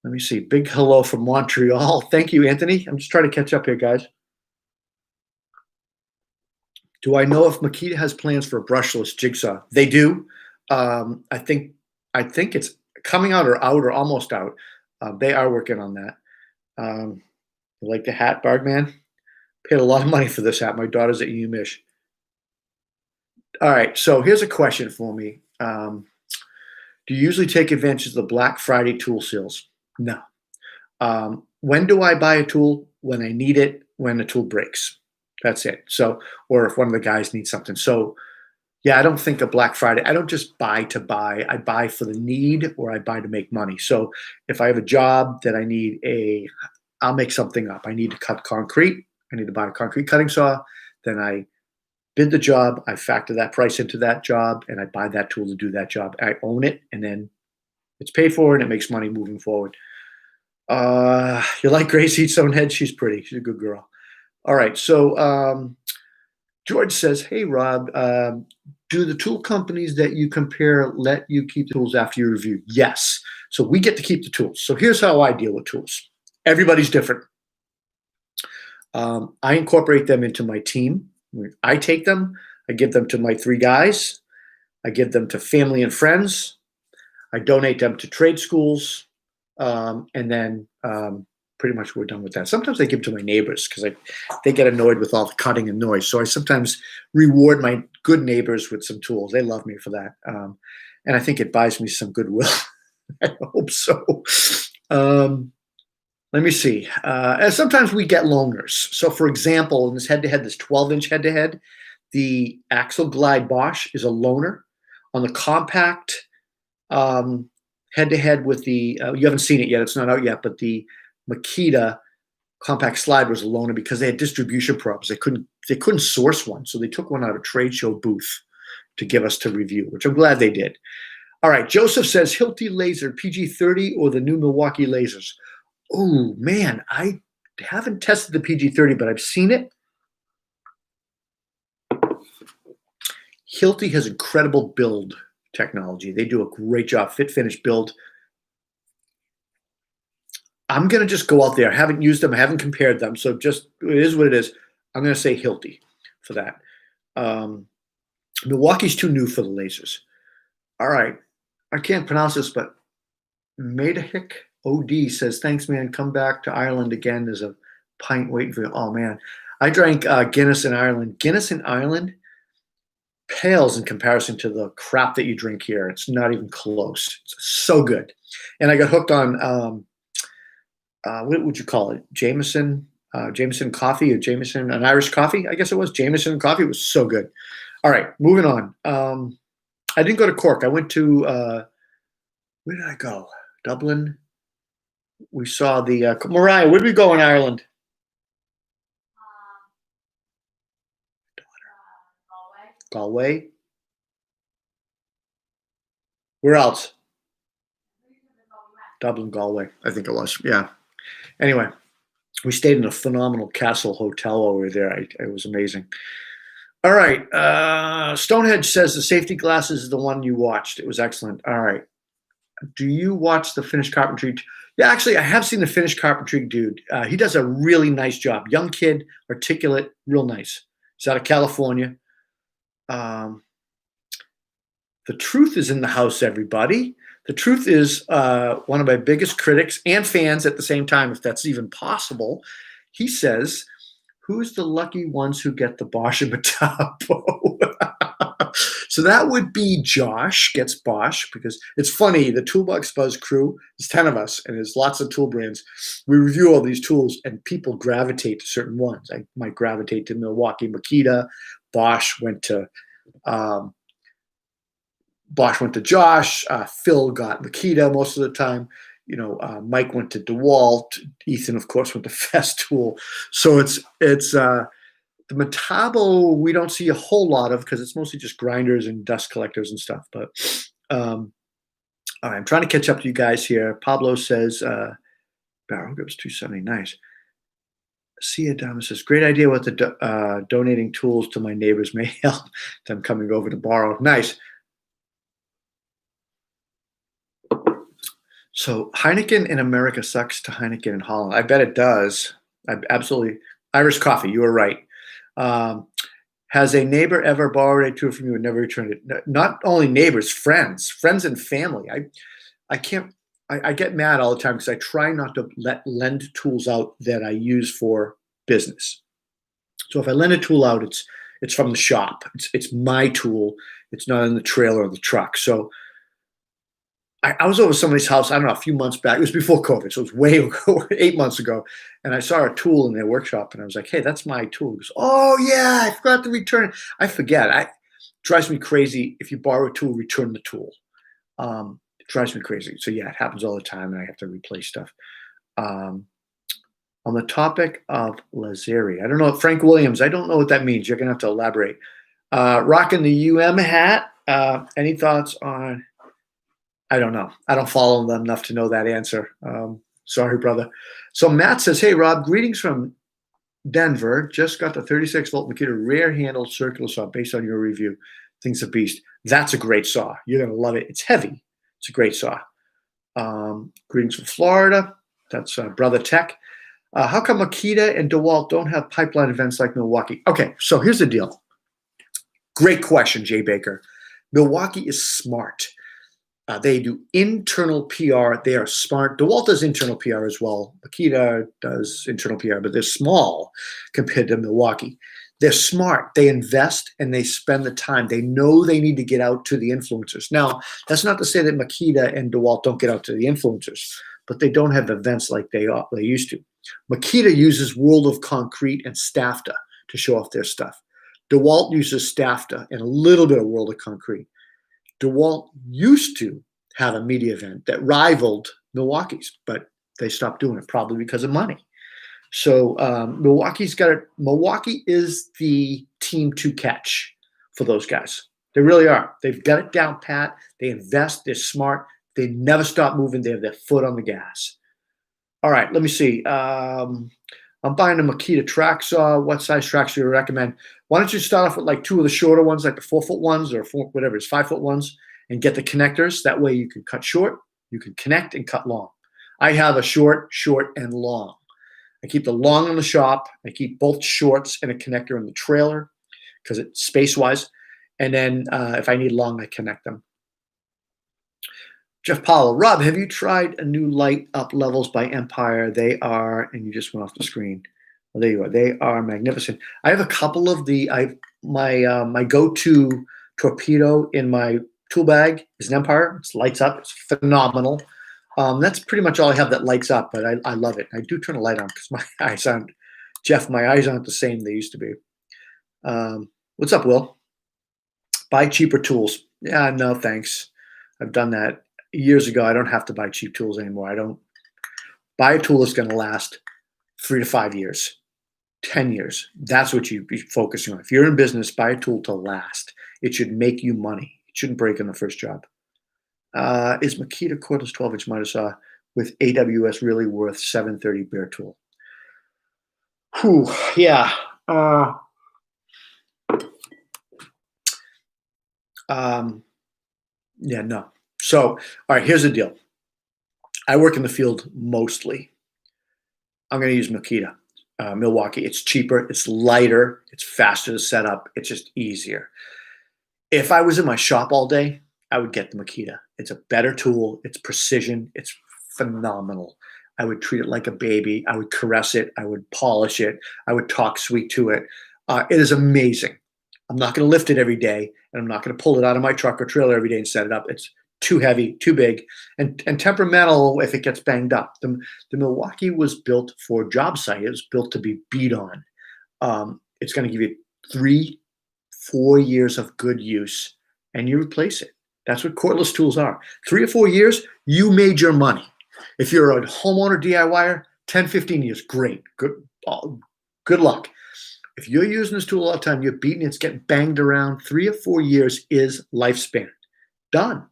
Let me see. Big hello from Montreal. Thank you, Anthony. I'm just trying to catch up here, guys. Do I know if Makita has plans for a brushless jigsaw? They do. I think it's coming out or almost out. They are working on that. You like the hat, Bardman? Paid a lot of money for this hat. My daughter's at UMich. All right, so here's a question for me. Do you usually take advantage of the Black Friday tool sales? No. When do I buy a tool? When I need it, when the tool breaks. That's it. So, or if one of the guys needs something. So, yeah, I don't think of Black Friday. I don't just buy to buy. I buy for the need or I buy to make money. So, if I have a job that I need I'll make something up. I need to cut concrete. I need to buy a concrete cutting saw. Then I bid the job. I factor that price into that job and I buy that tool to do that job. I own it and then it's paid for and it makes money moving forward. You like Gracie Stonehead? She's pretty. She's a good girl. All right. So George says, hey, Rob, do the tool companies that you compare let you keep the tools after you review? Yes. So we get to keep the tools. So here's how I deal with tools. Everybody's different. I incorporate them into my team. I take them. I give them to my 3 guys. I give them to family and friends. I donate them to trade schools. And then pretty much we're done with that. Sometimes I give to my neighbors because they get annoyed with all the cutting and noise. So I sometimes reward my good neighbors with some tools. They love me for that. And I think it buys me some goodwill. I hope so. Let me see. And sometimes we get loaners. So for example, in this head-to-head, this 12-inch head-to-head, the Axle Glide Bosch is a loaner. On the compact head-to-head with the, you haven't seen it yet, it's not out yet, but the Makita compact slide was a loaner because they had distribution problems. They couldn't source one, so they took one out of a trade show booth to give us to review, which I'm glad they did. All right, Joseph says, Hilti laser, PG-30 or the new Milwaukee lasers? Oh, man, I haven't tested the PG-30, but I've seen it. Hilti has incredible build technology. They do a great job, fit, finish, build. I'm going to just go out there. I haven't used them. I haven't compared them. So just, it is what it is. I'm going to say Hilti for that. Milwaukee's too new for the lasers. All right. I can't pronounce this, but Madahik OD says, thanks, man. Come back to Ireland again. There's a pint waiting for you. Oh, man. I drank Guinness in Ireland. Guinness in Ireland pales in comparison to the crap that you drink here. It's not even close. It's so good. And I got hooked on, what would you call it? Jameson coffee or Jameson, an Irish coffee, I guess it was. Jameson coffee was so good. All right, moving on. I didn't go to Cork. I went to, where did I go? Dublin. We saw the, Mariah, where did we go in Ireland? Galway. Where else? Dublin, Galway, I think it was. Yeah. Anyway, we stayed in a phenomenal castle hotel over there. It was amazing. All right. Stonehenge says the safety glasses is the one you watched. It was excellent. All right. Do you watch the Finnish carpentry? Yeah, actually, I have seen the Finnish carpentry dude. He does a really nice job. Young kid, articulate, real nice. He's out of California. The truth is in the house, everybody. The truth is one of my biggest critics and fans at the same time, if that's even possible. He says, who's the lucky ones who get the Bosch and Metabo? So that would be Josh gets Bosch, because it's funny, the Toolbox Buzz crew, there's 10 of us, and there's lots of tool brands. We review all these tools, and people gravitate to certain ones. I might gravitate to Milwaukee Makita. Bosch went to Josh. Phil got Makita most of the time. You know, Mike went to DeWalt. Ethan, of course, went to Festool. So it's the Metabo we don't see a whole lot of because it's mostly just grinders and dust collectors and stuff. But all right, I'm trying to catch up to you guys here. Pablo says, barrel grips 270, nice. Sia Dama says, great idea with the donating tools to my neighbors may help them coming over to borrow. Nice. So Heineken in America sucks to Heineken in Holland. I bet it does. Absolutely. Irish coffee, you were right. Has a neighbor ever borrowed a tool from you and never returned it? Not only neighbors, friends and family. I can't. I get mad all the time because I try not to lend tools out that I use for business. So if I lend a tool out, it's from the shop. It's my tool. It's not in the trailer or the truck. So I was over somebody's house, I don't know, a few months back. It was before COVID, so it was way ago, 8 months ago. And I saw a tool in their workshop, and I was like, "Hey, that's my tool." He goes, "Oh yeah, I forgot to return it." I forget. It drives me crazy. If you borrow a tool, return the tool. It drives me crazy. So yeah, it happens all the time, and I have to replace stuff. Um, on the topic of Lazeri, I don't know, Frank Williams. I don't know what that means. You're gonna have to elaborate. Rocking the hat. Any thoughts on? I don't know. I don't follow them enough to know that answer. Sorry, brother. So Matt says, "Hey, Rob, greetings from Denver. Just got the 36-volt Makita rear handled circular saw based on your review. Thing's a beast." That's a great saw. You're going to love it. It's heavy. It's a great saw. Greetings from Florida. That's Brother Tech. How come Makita and DeWalt don't have pipeline events like Milwaukee? Okay, so here's the deal. Great question, Jay Baker. Milwaukee is smart. They do internal PR. They are smart. DeWalt does internal PR as well. Makita does internal PR, but they're small compared to Milwaukee. They're smart. They invest and they spend the time. They know they need to get out to the influencers. Now, that's not to say that Makita and DeWalt don't get out to the influencers, but they don't have events like they used to. Makita uses World of Concrete and STAFTA to show off their stuff. DeWalt uses STAFTA and a little bit of World of Concrete. DeWalt used to have a media event that rivaled Milwaukee's, but they stopped doing it probably because of money. So Milwaukee is the team to catch for those guys. They really are. They've got it down pat. They invest. They're smart. They never stop moving. They have their foot on the gas. All right, let me see. I'm buying a Makita track saw. What size tracks do you recommend? Why don't you start off with like two of the shorter ones, like the 4-foot ones or whatever it's 5-foot ones, and get the connectors. That way you can cut short, you can connect and cut long. I have a short, and long. I keep the long in the shop. I keep both shorts and a connector in the trailer because it's space-wise. And then if I need long, I connect them. Jeff Powell, Rob, have you tried a new light up levels by Empire? They are, and you just went off the screen. Well, there you are. They are magnificent. I have a couple of my go-to torpedo in my tool bag is an Empire. It lights up. It's phenomenal. That's pretty much all I have that lights up, but I love it. I do turn a light on because my eyes aren't, Jeff, my eyes aren't the same they used to be. What's up, Will? Buy cheaper tools. Yeah, no, thanks. I've done that years ago. I don't have to buy cheap tools anymore. I don't buy a tool that's going to last 3 to 5 years, 10 years. That's what you be focusing on. If you're in business, buy a tool to last. It should make you money. It shouldn't break in the first job. Is Makita cordless 12-inch miter saw with AWS really worth $730 bare tool? Whew, yeah. Yeah, no. So, all right, here's the deal. I work in the field mostly. I'm going to use Makita, Milwaukee. It's cheaper, it's lighter, it's faster to set up, it's just easier. If I was in my shop all day, I would get the Makita. It's a better tool, it's precision, it's phenomenal. I would treat it like a baby. I would caress it, I would polish it, I would talk sweet to it. It is amazing. I'm not going to lift it every day, and I'm not going to pull it out of my truck or trailer every day and set it up. It's too heavy, too big, and temperamental if it gets banged up. The Milwaukee was built for job site. It was built to be beat on. It's going to give you 3-4 years of good use, and you replace it. That's what cordless tools are. 3 or 4 years, you made your money. If you're a homeowner DIYer, 10, 15 years, great. Good luck. If you're using this tool all the time, you're beating it, it's getting banged around, 3 or 4 years is lifespan. Done.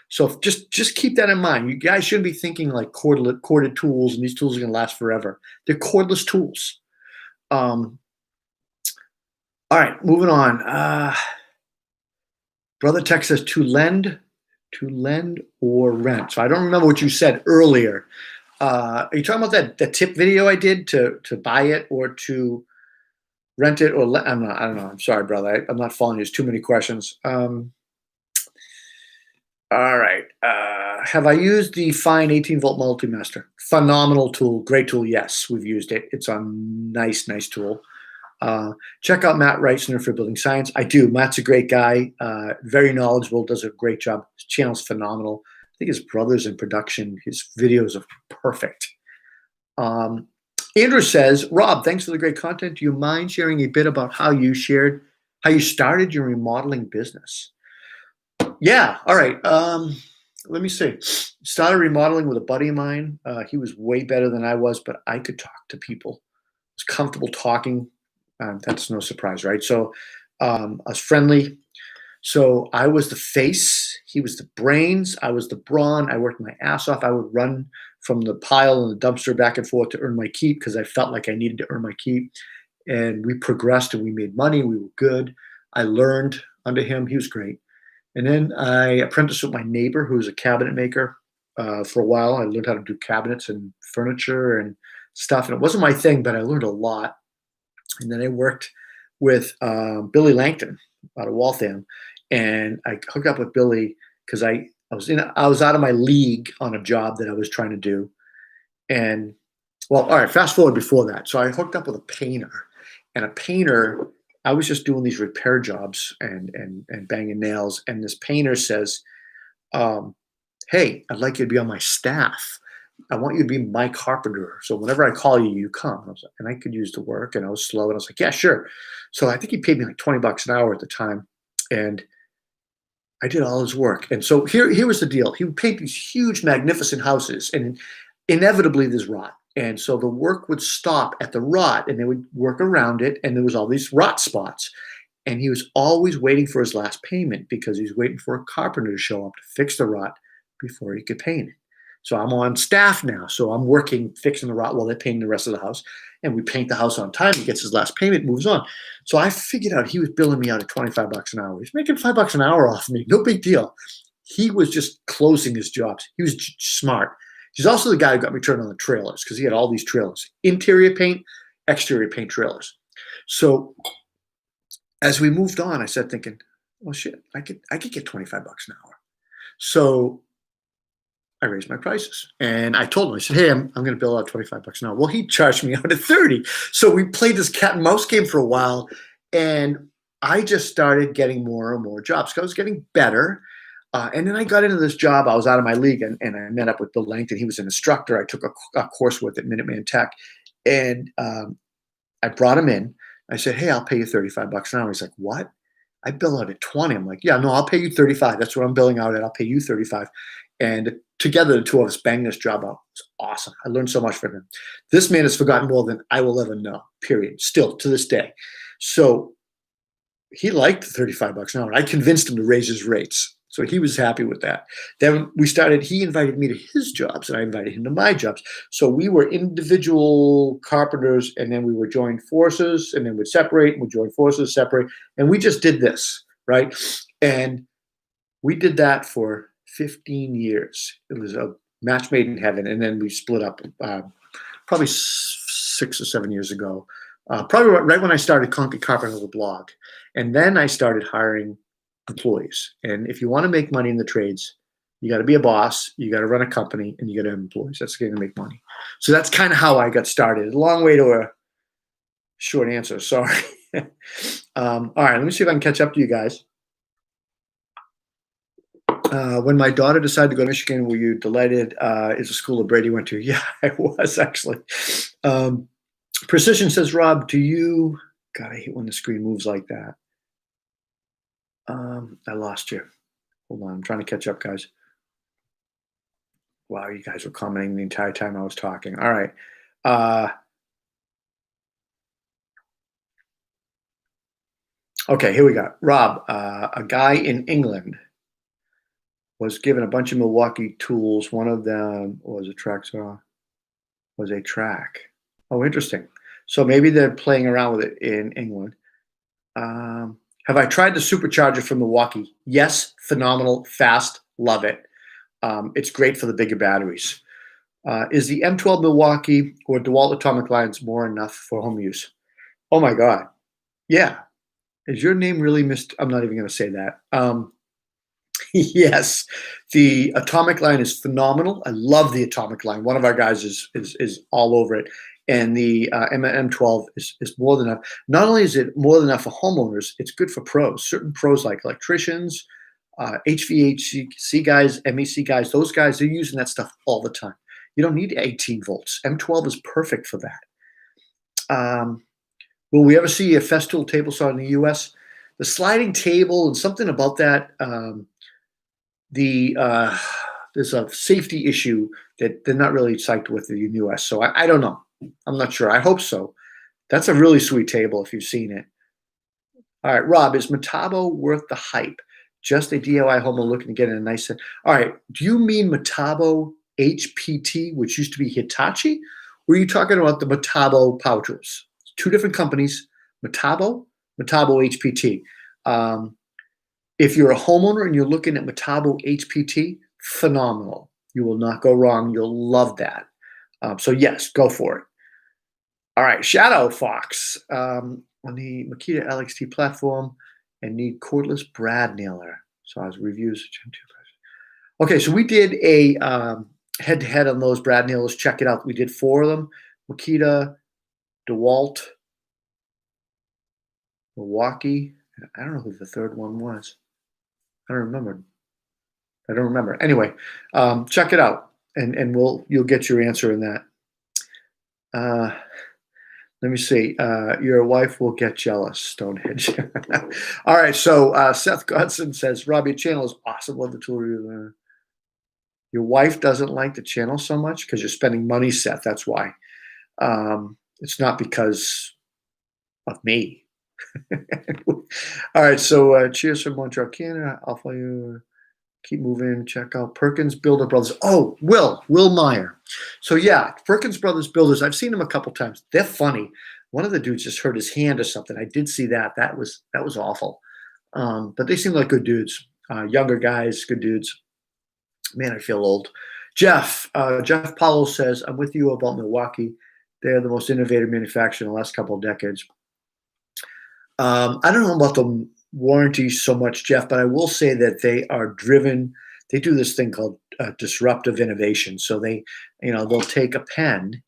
So just keep that in mind. You guys shouldn't be thinking like corded tools and these tools are going to last forever. They're cordless tools. All right, moving on. Brother Tech says to lend or rent. So I don't remember what you said earlier. Are you talking about that tip video I did to buy it or to Rent it or let, I don't know. I'm sorry, brother. I'm not following you. There's too many questions. All right. Have I used the Fine 18-volt multimaster? Phenomenal tool. Great tool. Yes, we've used it. It's a nice, nice tool. Check out Matt Reisner for Building Science. I do. Matt's a great guy. Very knowledgeable. Does a great job. His channel's phenomenal. I think his brother's in production. His videos are perfect. Andrew says, Rob, thanks for the great content. Do you mind sharing a bit about how you started your remodeling business? Yeah. All right. Let me see. Started remodeling with a buddy of mine. He was way better than I was, but I could talk to people. I was comfortable talking. That's no surprise, right? So I was friendly. So I was the face. He was the brains. I was the brawn. I worked my ass off. I would run from the pile and the dumpster back and forth to earn my keep because I felt like I needed to earn my keep. And we progressed and we made money. We were good. I learned under him. He was great. And then I apprenticed with my neighbor, who was a cabinet maker. For a while, I learned how to do cabinets and furniture and stuff. And it wasn't my thing, but I learned a lot. And then I worked with Billy Langton out of Waltham, and I hooked up with Billy because I was out of my league on a job that I was trying to do. And well, all right, fast forward before that. So I hooked up with a painter, and a painter. I was just doing these repair jobs and banging nails, and this painter says, "Hey, I'd like you to be on my staff. I want you to be my carpenter. So whenever I call you, you come." And I was like, and I could use the work, and I was slow, and I was like, "Yeah, sure." So I think he paid me like $20 an hour at the time, and I did all his work. And so here was the deal. He would paint these huge, magnificent houses, and inevitably there's rot. And so the work would stop at the rot, and they would work around it, and there was all these rot spots. And he was always waiting for his last payment because he's waiting for a carpenter to show up to fix the rot before he could paint it. So I'm on staff now. So I'm working, fixing the rot while they're painting the rest of the house. And we paint the house on time. He gets his last payment, moves on. So I figured out he was billing me out at $25 an hour. He's making $5 an hour off me. No big deal. He was just closing his jobs. He was smart. He's also the guy who got me turned on the trailers because he had all these trailers, interior paint, exterior paint trailers. So as we moved on, I started thinking, well, shit, I could get $25 an hour. So I raised my prices, and I told him, I said, hey, I'm going to bill out $25 an hour. Well, he charged me out at 30. So we played this cat and mouse game for a while, and I just started getting more and more jobs. I was getting better. And then I got into this job. I was out of my league, and I met up with Bill Langton. He was an instructor. I took a course with at Minuteman Tech, and I brought him in. I said, hey, I'll pay you $35 an hour. He's like, what? I bill out at 20. I'm like, yeah, no, I'll pay you 35. That's what I'm billing out at. I'll pay you 35. And together, the two of us banged this job out. It's awesome. I learned so much from him. This man has forgotten more than I will ever know, period, still to this day. So he liked the $35 an hour. I convinced him to raise his rates. So he was happy with that. Then he invited me to his jobs, and I invited him to my jobs. So we were individual carpenters, and then we would join forces, and then we'd separate, and we'd join forces, separate. And we just did this, right? And we did that for 15 years. It was a match made in heaven. And then we split up probably 6 or 7 years ago, probably right when I started Conquer Carpenter, the blog. And then I started hiring employees. And if you want to make money in the trades, you got to be a boss, you got to run a company, and you got to have employees. That's going to make money. So that's kind of how I got started. A long way to a short answer. Sorry. All right, let me see if I can catch up to you guys. When my daughter decided to go to Michigan, were you delighted? Is the school that Brady went to? Yeah, I was actually. Precision says, Rob, do you, God, I hate when the screen moves like that. I lost you. Hold on, I'm trying to catch up, guys. Wow, you guys were commenting the entire time I was talking. All right. Okay, here we go. Rob, a guy in England was given a bunch of Milwaukee tools. One of them was a track saw, was a track. Oh, interesting. So maybe they're playing around with it in England. Have I tried the supercharger from Milwaukee? Yes, phenomenal, fast, love it. It's great for the bigger batteries. Is the M12 Milwaukee or DeWalt Atomic lines more enough for home use? Oh my God. Yeah. Is your name really Mr. I'm not even going to say that. Yes, the Atomic line is phenomenal. I love the Atomic line. One of our guys is all over it, and the M12 is more than enough. Not only is it more than enough for homeowners, it's good for pros. Certain pros like electricians, HVAC guys, MEC guys. Those guys, they're using that stuff all the time. You don't need 18 volts. M12 is perfect for that. Will we ever see a Festool table saw in the U.S.? The sliding table and something about that. The There's a safety issue that they're not really psyched with in the U.S. So I don't know. I'm not sure. I hope so. That's a really sweet table if you've seen it. All right, Rob, is Metabo worth the hype? Just a DIY homeowner looking to get in a nice set. All right, do you mean Metabo HPT, which used to be Hitachi? Or are you talking about the Metabo power tools? Two different companies, Metabo, Metabo HPT. If you're a homeowner and you're looking at Metabo HPT, phenomenal. You will not go wrong. You'll love that. So yes, go for it. All right, Shadow Fox on the Makita LXT platform and need cordless brad nailer. So I was reviews. Okay, so we did a head-to-head on those brad nailers. Check it out. We did 4 of them. Makita, DeWalt, Milwaukee. I don't know who the third one was. I don't remember. Anyway, check it out, and you'll get your answer in that. Let me see. Your wife will get jealous, Stonehenge. All right. So Seth Godson says, Rob, your channel is awesome. Love the tool review. Your wife doesn't like the channel so much because you're spending money, Seth. That's why. It's not because of me. All right. So cheers from Montreal, Canada. I'll follow you. Keep moving. Check out Perkins Builder Brothers. Oh, Will Meyer. So yeah, Perkins Brothers Builders. I've seen them a couple times. They're funny. One of the dudes just hurt his hand or something. I did see that. That was awful. But they seem like good dudes. Younger guys, good dudes. Man, I feel old. Jeff Powell says, I'm with you about Milwaukee. They're the most innovative manufacturer in the last couple of decades. I don't know about the warranty so much, Jeff, but I will say that they are driven. They do this thing called disruptive innovation. So they'll take a pen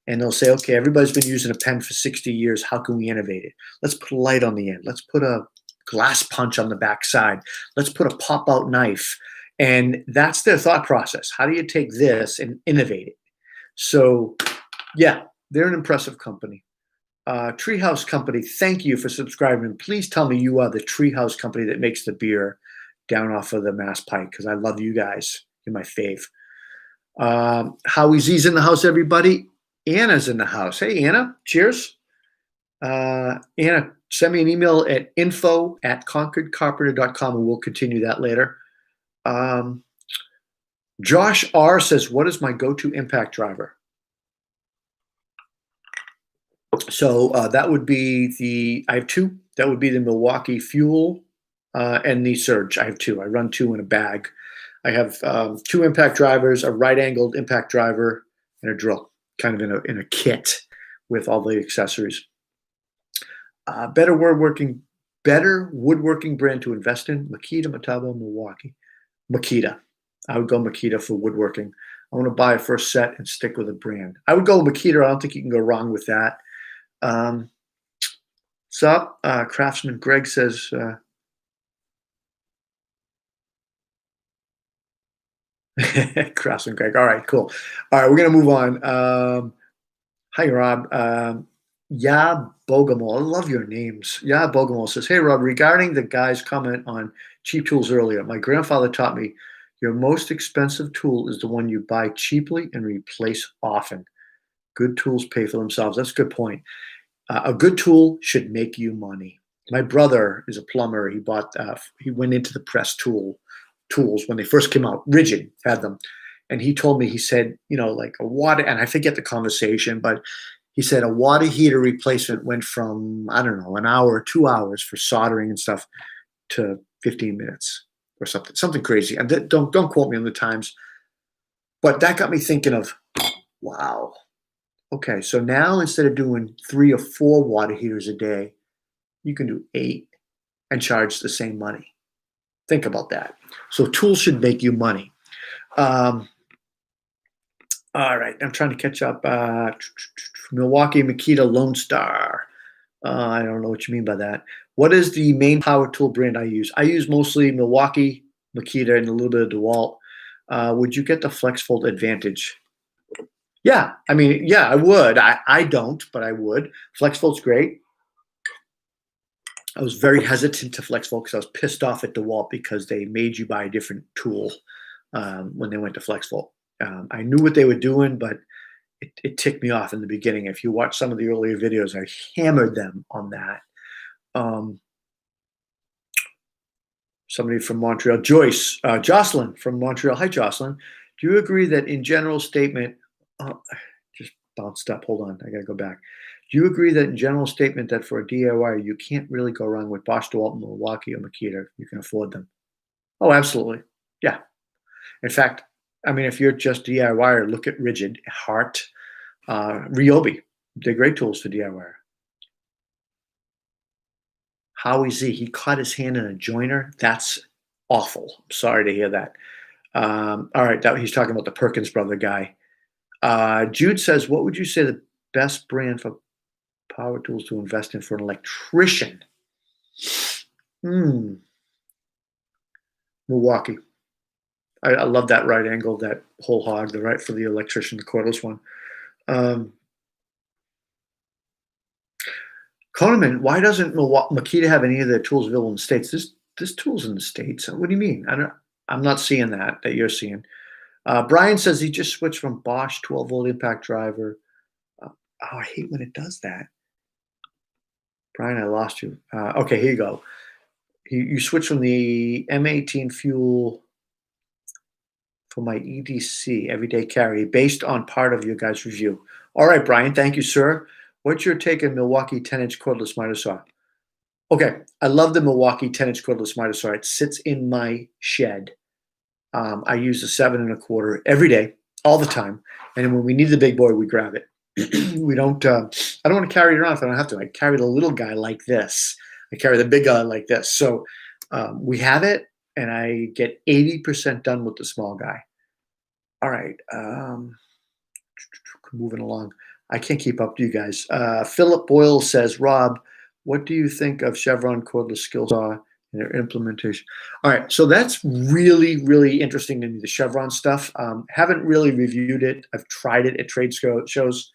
and they'll say, okay, everybody's been using a pen for 60 years. How can we innovate it? Let's put a light on the end. Let's put a glass punch on the back side. Let's put a pop-out knife. And that's their thought process. How do you take this and innovate it? So yeah, they're an impressive company. Treehouse Company, thank you for subscribing. Please tell me you are the Treehouse Company that makes the beer down off of the Mass Pike, because I love you guys. You're my fave. Howie Z's in the house, everybody. Anna's in the house. Hey, Anna, cheers. Anna, send me an email at info@concordcarpenter.com and we'll continue that later. Josh R says, what is my go-to impact driver? So that would be I have 2. That would be the Milwaukee Fuel and the Surge. I have 2. I run 2 in a bag. I have 2 impact drivers, a right-angled impact driver, and a drill, kind of in a kit with all the accessories. Better woodworking brand to invest in: Makita, Metabo, Milwaukee. Makita. I would go Makita for woodworking. I want to buy a first set and stick with a brand. I would go Makita. I don't think you can go wrong with that. What's up? Craftsman Greg says, Craftsman Greg. All right, cool. All right, we're going to move on. Hi, Rob. Ya Bogomol. I love your names. Ya Bogomol says, hey, Rob, regarding the guy's comment on cheap tools earlier, my grandfather taught me your most expensive tool is the one you buy cheaply and replace often. Good tools pay for themselves. That's a good point. A good tool should make you money. My brother is a plumber. He went into the press tools when they first came out. Rigid had them. And he told me, he said, like a water, and I forget the conversation, but he said a water heater replacement went from, I don't know, an hour or 2 hours for soldering and stuff to 15 minutes or something crazy. And don't quote me on the times, but that got me thinking of, wow. Okay, so now instead of doing 3 or 4 water heaters a day, you can do 8 and charge the same money. Think about that. So tools should make you money. Um, all right, I'm trying to catch up. Milwaukee Makita Lone Star. I don't know what you mean by that. What is the main power tool brand I use? I use mostly Milwaukee, Makita, and a little bit of DeWalt. Would you get the FlexFold Advantage? Yeah, I mean, yeah, I would. I don't, but I would. FlexFold's great. I was very hesitant to FlexFold because I was pissed off at DeWalt because they made you buy a different tool when they went to FlexFold. I knew what they were doing, but it ticked me off in the beginning. If you watch some of the earlier videos, I hammered them on that. Somebody from Montreal, Joyce, Jocelyn from Montreal. Hi, Jocelyn. Do you agree that in general statement, just bounced up. Hold on, I gotta go back. Do you agree that in general statement that for a DIY, you can't really go wrong with Bosch, DeWalt, Milwaukee, or Makita? You can afford them. Oh, absolutely. Yeah. In fact, I mean, if you're just DIYer, look at Rigid, Hart, Ryobi. They're great tools for DIYer. Howie Z, he caught his hand in a joiner. That's awful. I'm sorry to hear that. All right, he's talking about the Perkins brother guy. Jude says, what would you say the best brand for power tools to invest in for an electrician? Milwaukee. I love that right angle, that whole hog, the right for the electrician, the cordless one. Koneman, why doesn't Makita have any of their tools available in the States? There's tools in the States. What do you mean? I'm not seeing that you're seeing. Brian says he just switched from Bosch 12-volt impact driver. I hate when it does that. Brian, I lost you. Okay, here you go. You switched from the M18 fuel for my EDC, everyday carry, based on part of your guys' review. All right, Brian, thank you, sir. What's your take on Milwaukee 10-inch cordless miter saw? Okay, I love the Milwaukee 10-inch cordless miter saw. It sits in my shed. I use a 7 1/4 every day, all the time. And when we need the big boy, we grab it. We don't. I don't want to carry it around if I don't have to. I carry the little guy like this. I carry the big guy like this. So we have it, and I get 80% done with the small guy. All right, moving along. I can't keep up to you guys. Philip Boyle says, Rob, what do you think of Chevron cordless skill saw and their implementation? All right, so that's really, really interesting to me, the Chevron stuff. Haven't really reviewed it. I've tried it at trade shows.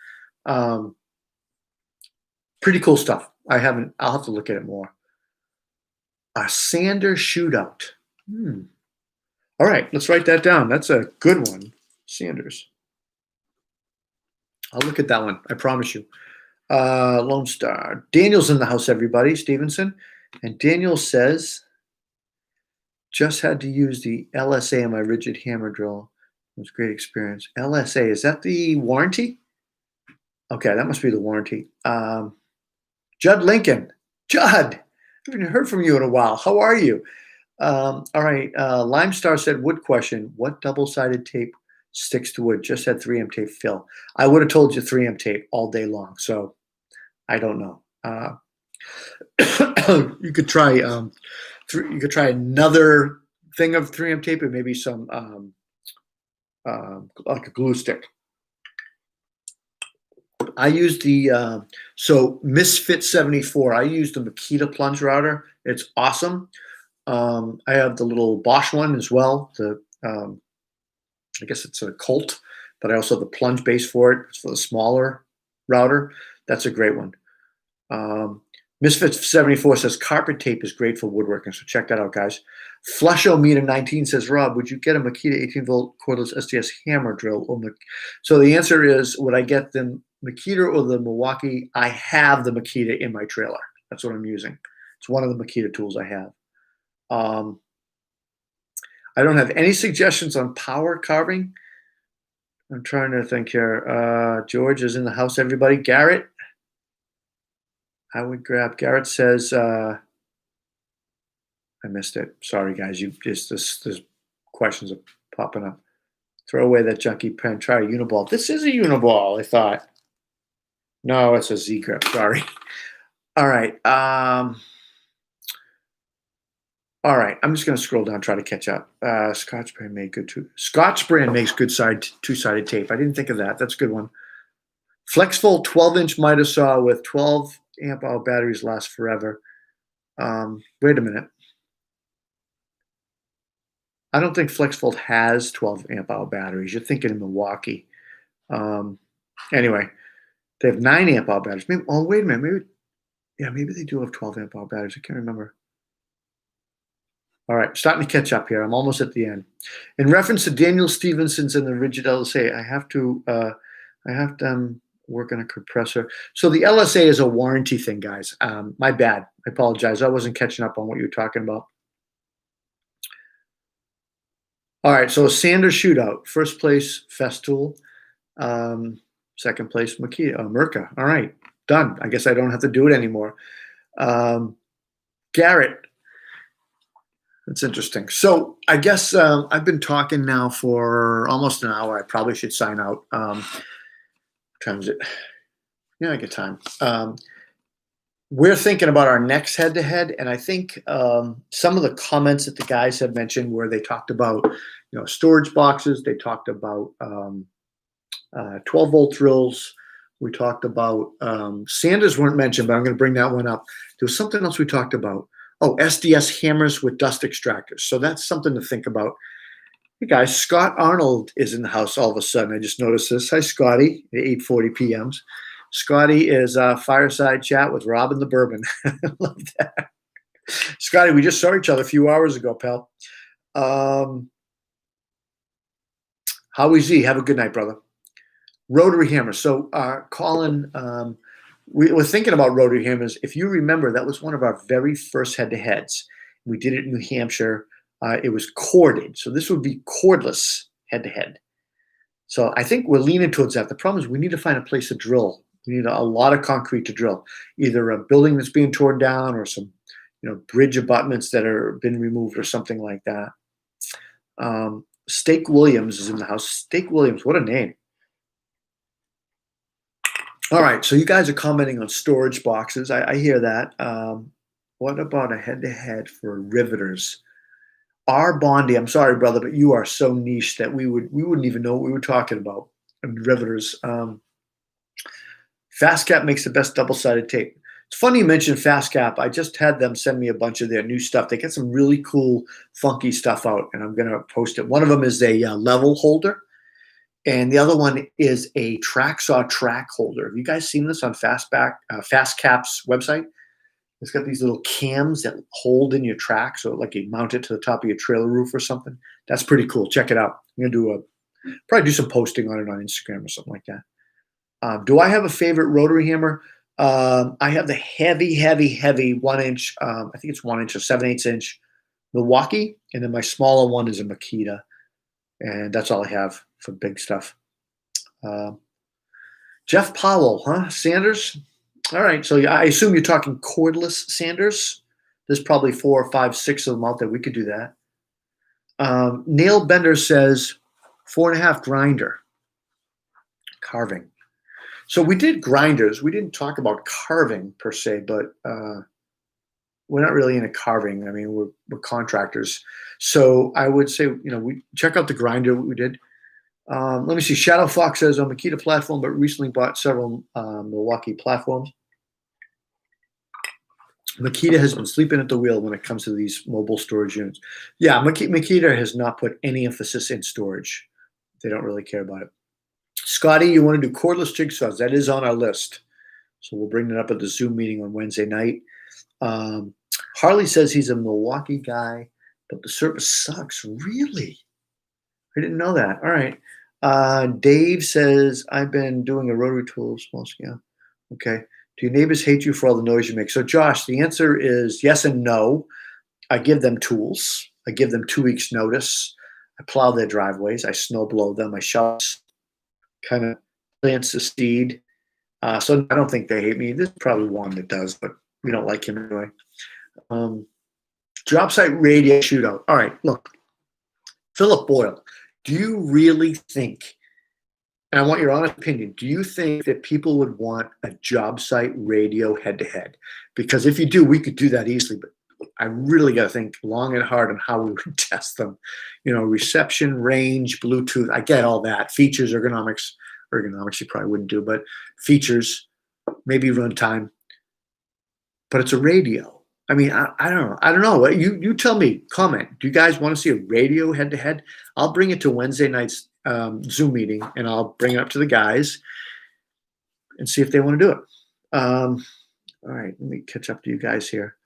Pretty cool stuff. I'll have to look at it more. A sander shootout. All right, let's write that down. That's a good one. Sanders. I'll look at that one. I promise you. Lone Star. Daniel's in the house, everybody. Stevenson. And Daniel says, just had to use the LSA on my rigid hammer drill. It was a great experience. LSA, is that the warranty? Okay, that must be the warranty. Judd Lincoln. Judd, I haven't heard from you in a while. How are you? All right. Limestar said, wood question. What double-sided tape sticks to wood? Just had 3M tape fill. I would have told you 3M tape all day long. So I don't know. You could try. You could try another thing of 3M tape and maybe some like a glue stick. I used the Misfit 74. I used the Makita plunge router. It's awesome. I have the little Bosch one as well. I guess it's a Colt, but I also have the plunge base for it. It's for the smaller router. That's a great one. Misfit 74 says carpet tape is great for woodworking, so check that out, guys. Flushometer 19 says, Rob, would you get a Makita 18-volt cordless SDS hammer drill? So the answer is, would I get the Makita or the Milwaukee? I have the Makita in my trailer. That's what I'm using. It's one of the Makita tools I have. I don't have any suggestions on power carving. I'm trying to think here. George is in the house, everybody. Garrett, I would grab. Garrett says, I missed it. Sorry, guys. This questions are popping up. Throw away that junky pen. Try a Uniball. This is a Uniball, I thought. No, it's a Z-grip. Sorry. All right. All right. I'm just going to scroll down, try to catch up. Scotch brand made good too. Scotch brand makes good two-sided tape. I didn't think of that. That's a good one. FlexFold 12-inch miter saw with 12 amp hour batteries last forever. Wait a minute. I don't think FlexFold has 12 amp hour batteries. You're thinking of Milwaukee. Anyway, they have 9 amp hour batteries. Maybe, oh, wait a minute. Maybe they do have 12 amp hour batteries. I can't remember. All right, starting to catch up here. I'm almost at the end. In reference to Daniel Stevenson's and the rigid LSA, I have to work on a compressor. So the LSA is a warranty thing, guys. My bad. I apologize. I wasn't catching up on what you were talking about. All right, so Sanders shootout. First place, Festool. Second place, Merca. All right, done. I guess I don't have to do it anymore. Garrett. That's interesting. So I guess I've been talking now for almost an hour. I probably should sign out. What time is it? Yeah, I get time. We're thinking about our next head-to-head, and I think some of the comments that the guys have mentioned where they talked about, storage boxes, they talked about 12-volt drills, we talked about Sanders weren't mentioned, but I'm going to bring that one up. There was something else we talked about. Oh, SDS hammers with dust extractors. So that's something to think about. Hey guys, Scott Arnold is in the house all of a sudden. I just noticed this. Hi, Scotty, at 8:40 p.m. Scotty is fireside chat with Robin the Bourbon. I love that. Scotty, we just saw each other a few hours ago, pal. Howie Z, have a good night, brother. Rotary hammer. So, Colin, we were thinking about rotary hammers. If you remember, that was one of our very first head-to-heads. We did it in New Hampshire. It was corded. So this would be cordless head-to-head. So I think we're leaning towards that. The problem is we need to find a place to drill. We need a lot of concrete to drill, either a building that's being torn down or some, bridge abutments that are been removed or something like that. Stake Williams is in the house. Stake Williams, what a name. All right, so you guys are commenting on storage boxes. I hear that. What about a head-to-head for riveters? R. Bondi, I'm sorry, brother, but you are so niche that we wouldn't even know what we were talking about. Riveters. Fastcap makes the best double-sided tape. It's funny you mentioned Fastcap. I just had them send me a bunch of their new stuff. They get some really cool, funky stuff out, and I'm going to post it. One of them is a level holder, and the other one is a track saw track holder. Have you guys seen this on Fastcap's website? It's got these little cams that hold in your track, so like you mount it to the top of your trailer roof or something. That's pretty cool. Check it out. I'm gonna probably do some posting on it on Instagram or something like that. Do I have a favorite rotary hammer? I have the heavy 1-inch. I think it's 1 inch or 7/8 inch Milwaukee, and then my smaller one is a Makita, and that's all I have for big stuff. Jeff Powell, huh? Sanders. All right, so I assume you're talking cordless Sanders. There's probably 4 or 5, 6 of them out there. We could do that. Neil Bender says 4.5 grinder. Carving. So we did grinders. We didn't talk about carving per se, but we're not really into carving. I mean, we're contractors. So I would say, we check out the grinder we did. Let me see. Shadow Fox says on Makita platform, but recently bought several Milwaukee platforms. Makita has been sleeping at the wheel when it comes to these mobile storage units. Yeah, Makita has not put any emphasis in storage. They don't really care about it. Scotty, you want to do cordless jigsaws? That is on our list. So we'll bring that up at the Zoom meeting on Wednesday night. Harley says he's a Milwaukee guy, but the service sucks. Really? I didn't know that. All right. Dave says, I've been doing a rotary tool small scale. Okay. Do your neighbors hate you for all the noise you make? So, Josh, the answer is yes and no. I give them tools. I give them 2 weeks' notice. I plow their driveways. I snow blow them. I shovel, kind of plants the seed. So I don't think they hate me. There's probably one that does, but we don't like him anyway. Job site radio shootout. All right, look. Philip Boyle, do you really think And I want your honest opinion. Do you think that people would want a job site radio head to head? Because if you do, we could do that easily. But I really got to think long and hard on how we would test them. Reception, range, Bluetooth. I get all that. Features, ergonomics. Ergonomics you probably wouldn't do, but features, maybe runtime. But it's a radio. I mean, I don't know. I don't know. You tell me. Comment. Do you guys want to see a radio head to head? I'll bring it to Wednesday night's Zoom meeting, and I'll bring it up to the guys and see if they want to do it. All right, let me catch up to you guys here.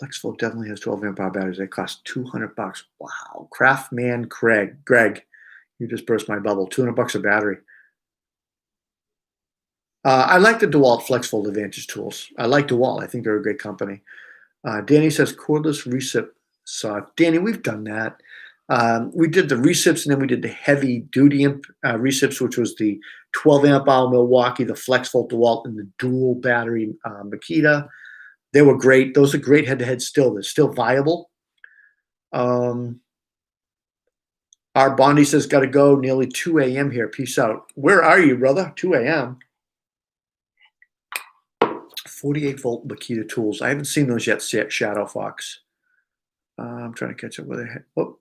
FlexFlow definitely has 12 amp hour batteries. They cost $200. Wow. Craftman Greg, you just burst my bubble. $200 a battery. I like the DeWalt FlexFold Advantage tools. I like DeWalt. I think they're a great company. Danny says cordless recip saw. Danny, we've done that. We did the recips, and then we did the heavy duty recips, which was the 12 amp hour Milwaukee, the FlexFold DeWalt, and the dual battery Makita. They were great. Those are great head to head still. They're still viable. Our Bondi says, got to go. Nearly 2 a.m. here. Peace out. Where are you, brother? 2 a.m. 48 volt Makita tools. I haven't seen those yet, Shadow Fox. I'm trying to catch up with it. Oh,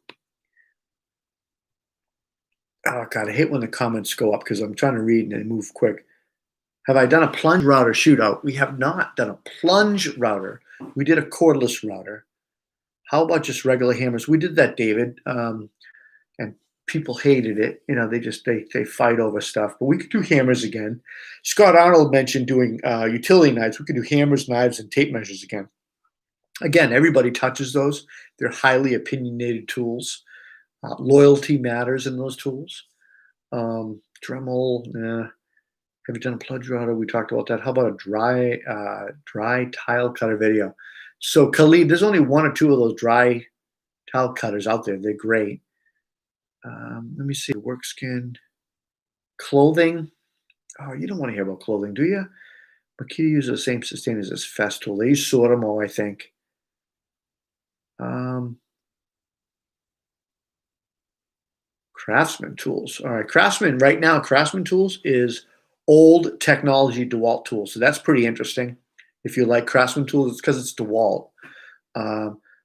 God, I hate when the comments go up because I'm trying to read and they move quick. Have I done a plunge router shootout? We have not done a plunge router. We did a cordless router. How about just regular hammers? We did that, David, and people hated it. They fight over stuff. But we could do hammers again. Scott Arnold mentioned doing utility knives. We could do hammers, knives, and tape measures again. Again, everybody touches those. They're highly opinionated tools. Loyalty matters in those tools. Dremel, have you done a plunge router? We talked about that. How about a dry tile cutter video? So Khalid, there's only one or two of those dry tile cutters out there. They're great. Let me see. Work skin, clothing. Oh, you don't want to hear about clothing, do you? Makita uses the same sustain as this Fest tool. They use Sortimo, I think. Craftsman tools. All right, Craftsman right now. Craftsman tools is old technology DeWalt tools, so that's pretty interesting. If you like Craftsman tools, it's because it's DeWalt.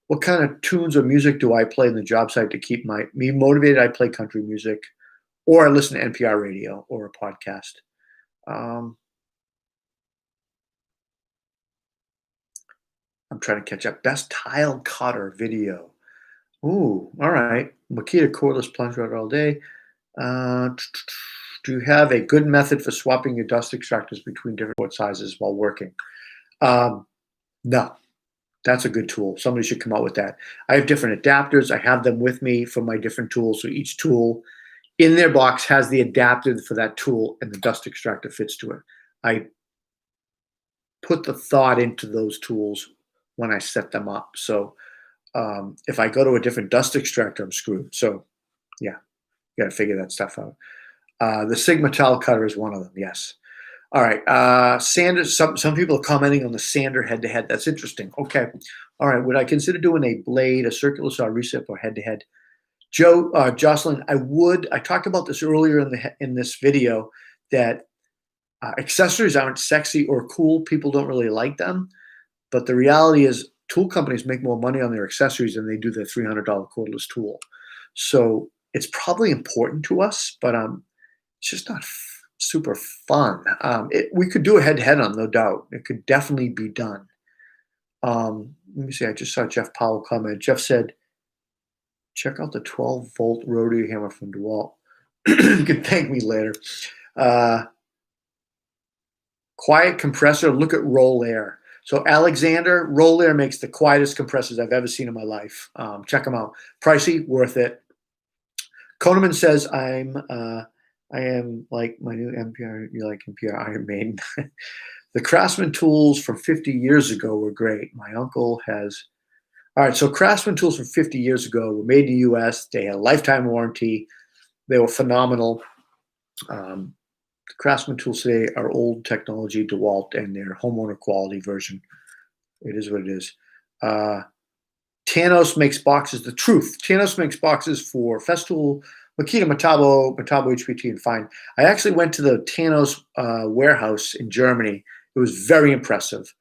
What kind of tunes or music do I play in the job site to keep me motivated? I play country music, or I listen to NPR radio or a podcast. I'm trying to catch up. Best tile cutter video. Ooh, all right. Makita cordless plunge router all day. Do you have a good method for swapping your dust extractors between different board sizes while working? No. That's a good tool. Somebody should come out with that. I have different adapters. I have them with me for my different tools. So each tool in their box has the adapter for that tool, and the dust extractor fits to it. I put the thought into those tools when I set them up. So if I go to a different dust extractor, I'm screwed. So yeah, you got to figure that stuff out. The Sigma tile cutter is one of them. Yes. All right. Sander. Some people are commenting on the sander head to head. That's interesting. Okay. All right. Would I consider doing a blade, a circular saw recip, or head to head? Jocelyn, I would. I talked about this earlier in this video that accessories aren't sexy or cool. People don't really like them, but the reality is tool companies make more money on their accessories than they do their $300 cordless tool. So it's probably important to us, but it's just not super fun. We could do a head-to-head on, no doubt. It could definitely be done. Let me see. I just saw Jeff Powell comment. Jeff said, check out the 12-volt rotary hammer from DeWalt. You can thank me later. Quiet compressor. Look at Roll Air. So Alexander, Roll Air makes the quietest compressors I've ever seen in my life. Check them out. Pricey, worth it. Koneman says, I am like my new NPR, you like NPR Iron Maiden. The Craftsman tools from 50 years ago were great. My uncle has, all right, so Craftsman tools from 50 years ago were made in the US. They had a lifetime warranty. They were phenomenal. The Craftsman tools today are old technology, DeWalt, and their homeowner quality version. It is what it is. Tanos makes boxes. The truth. Tanos makes boxes for Festool, Makita Metabo HPT and fine. I actually went to the Thanos warehouse in Germany. It was very impressive.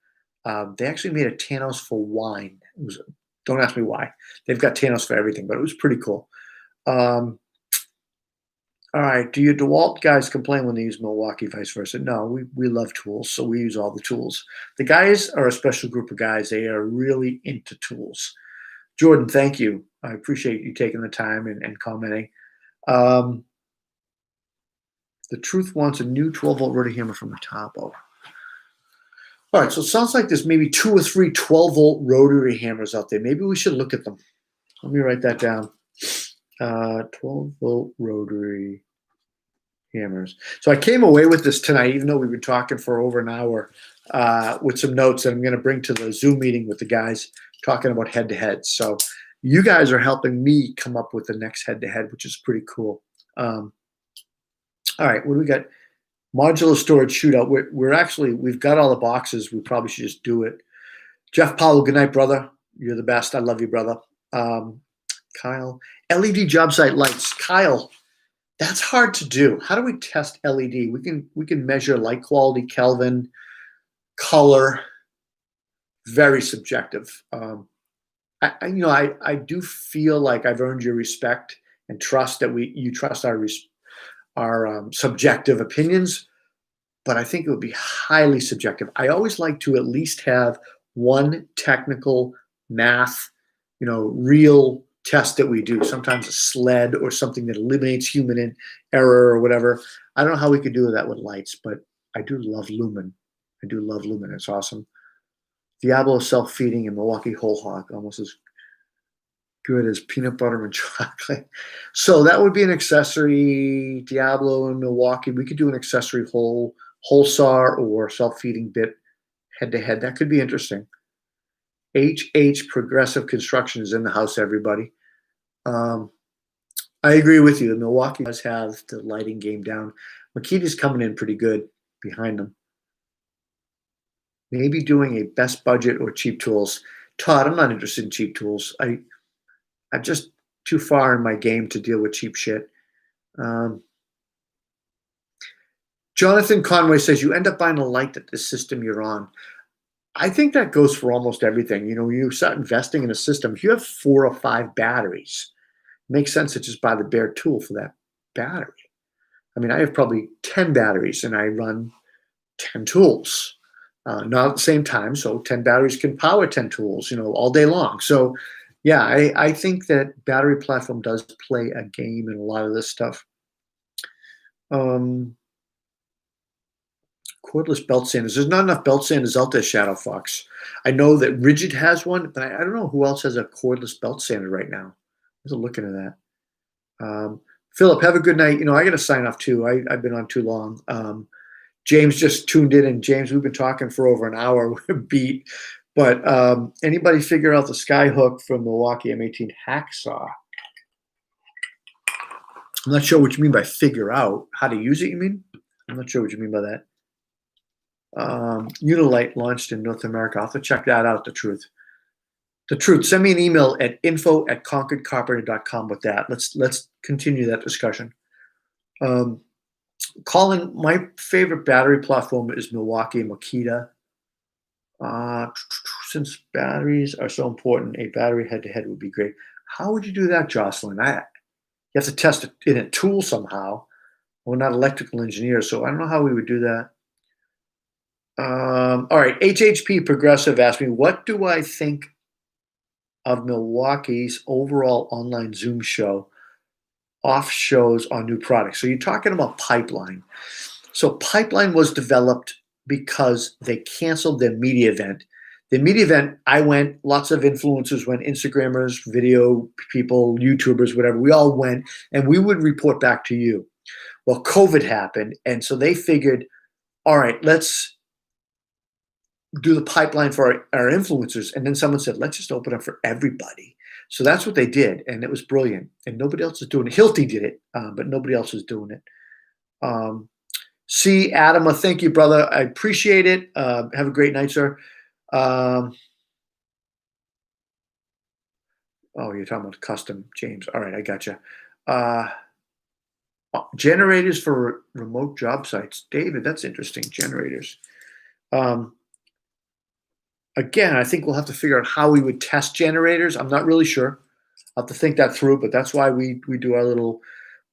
They actually made a Thanos for wine. Don't ask me why. They've got Thanos for everything, but it was pretty cool. All right. Do your DeWalt guys complain when they use Milwaukee, vice versa? No, we love tools, so we use all the tools. The guys are a special group of guys. They are really into tools. Jordan, thank you. I appreciate you taking the time and commenting. The Truth wants a new 12-volt rotary hammer from Metabo. All right, so it sounds like there's maybe 2 or 3 12-volt rotary hammers out there. Maybe we should look at them. Let me write that down. 12-volt rotary hammers. So I came away with this tonight, even though we've been talking for over an hour, with some notes that I'm going to bring to the Zoom meeting with the guys talking about head-to-head. So you guys are helping me come up with the next head-to-head, which is pretty cool. All right, what do we got? Modular storage shootout. We've got all the boxes. We probably should just do it. Jeff Powell, good night, brother. You're the best. I love you, brother. Kyle, LED job site lights. Kyle, that's hard to do. How do we test LED? We can measure light quality, Kelvin, color. Very subjective. I do feel like I've earned your respect and trust that you trust our subjective opinions, but I think it would be highly subjective. I always like to at least have one technical math, real test that we do. Sometimes a sled or something that eliminates human error or whatever. I don't know how we could do that with lights, but I do love lumen. It's awesome. Diablo self-feeding and Milwaukee whole hog, almost as good as peanut butter and chocolate. So that would be an accessory. Diablo and Milwaukee. We could do an accessory whole saw or self-feeding bit head-to-head. That could be interesting. HH Progressive Construction is in the house, everybody. I agree with you. Milwaukee does have the lighting game down. Makita's coming in pretty good behind them. Maybe doing a best budget or cheap tools. Todd, I'm not interested in cheap tools. I'm just too far in my game to deal with cheap shit. Jonathan Conway says you end up buying a light that the system you're on. I think that goes for almost everything. You start investing in a system. If you have 4 or 5 batteries, it makes sense to just buy the bare tool for that battery. I mean, I have probably 10 batteries and I run 10 tools. Not at the same time, so 10 batteries can power 10 tools, all day long. So, yeah, I think that battery platform does play a game in a lot of this stuff. Cordless belt sanders. There's not enough belt sanders out there, Shadow Fox. I know that Rigid has one, but I don't know who else has a cordless belt sander right now. I was looking at that. Philip, have a good night. I got to sign off too. I've been on too long. James just tuned in, and James, we've been talking for over an hour. We're beat. But anybody figure out the Skyhook from Milwaukee M18 hacksaw? I'm not sure what you mean by figure out. How to use it, you mean? I'm not sure what you mean by that. Unilight launched in North America. I'll have to check that out, The Truth. The Truth, send me an email at info@concordcarpenter.com with that. Let's continue that discussion. Colin, my favorite battery platform is Milwaukee and Makita. Since batteries are so important, a battery head-to-head would be great. How would you do that, Jocelyn? You have to test it in a tool somehow. We're not electrical engineers, so I don't know how we would do that. All right, HHP Progressive asked me, what do I think of Milwaukee's overall online Zoom show, off shows on new products? So you're talking about Pipeline. So Pipeline was developed because they canceled their media event. The media event, I went, lots of influencers went, Instagrammers, video people, YouTubers, whatever. We all went, and we would report back to you. Well, COVID happened, and so they figured, all right, let's do the Pipeline for our influencers. And then someone said, let's just open up for everybody. So that's what they did, and it was brilliant. And nobody else is doing it. Hilti did it, but nobody else is doing it. See, Adama, thank you, brother. I appreciate it. Have a great night, sir. Oh, you're talking about custom, James. All right, I got you. Generators for remote job sites. David, that's interesting. Generators. Um, Again, I think we'll have to figure out how we would test generators. I'm not really sure. I'll have to think that through, but that's why we do our little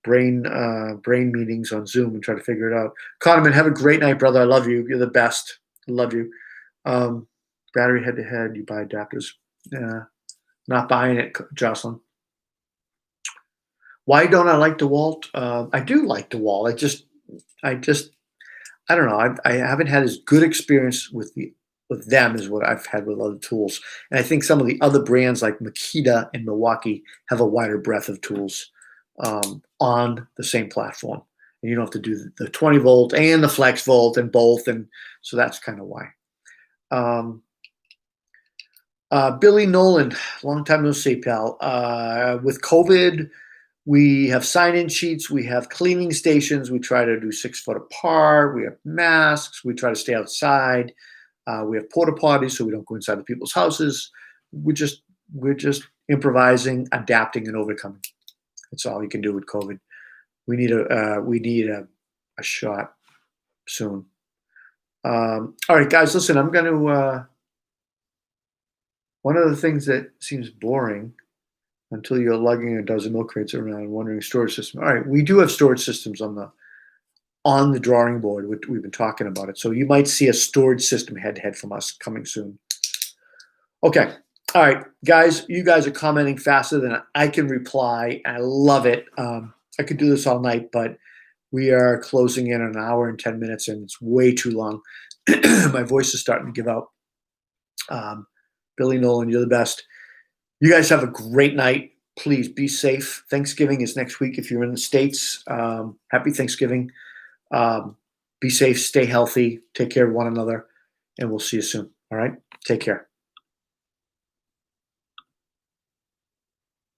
brain meetings on Zoom and try to figure it out. Kahneman, have a great night, brother. I love you. You're the best. I love you. Um, Battery head to head. You buy adapters. Not buying it, Jocelyn. Why don't I like DeWalt? I do like DeWalt. I don't know. I haven't had as good experience with them as what I've had with other tools. And I think some of the other brands like Makita and Milwaukee have a wider breadth of tools on the same platform. And you don't have to do the 20 volt and the flex volt and both. And so that's kind of why. Billy Nolan, long time no see, pal. With COVID, we have sign-in sheets. We have cleaning stations. We try to do 6 foot apart. We have masks. We try to stay outside. We have porta potties so we don't go inside the people's houses. We're just improvising, adapting, and overcoming. That's all you can do with COVID. We need a shot soon. All right, guys, listen. I'm going to. One of the things that seems boring until you're lugging a dozen milk crates around and wondering storage system. All right, we do have storage systems on the drawing board. We've been talking about it. So you might see a storage system head from us coming soon. Okay. All right, guys, you guys are commenting faster than I can reply. I love it. I could do this all night, but we are closing in an hour and 10 minutes, and it's way too long. My voice is starting to give out. Billy Nolan, you're the best. You guys have a great night. Please be safe. Thanksgiving is next week if you're in the States. Happy Thanksgiving. Be safe, stay healthy, take care of one another, and we'll see you soon. All right? Take care.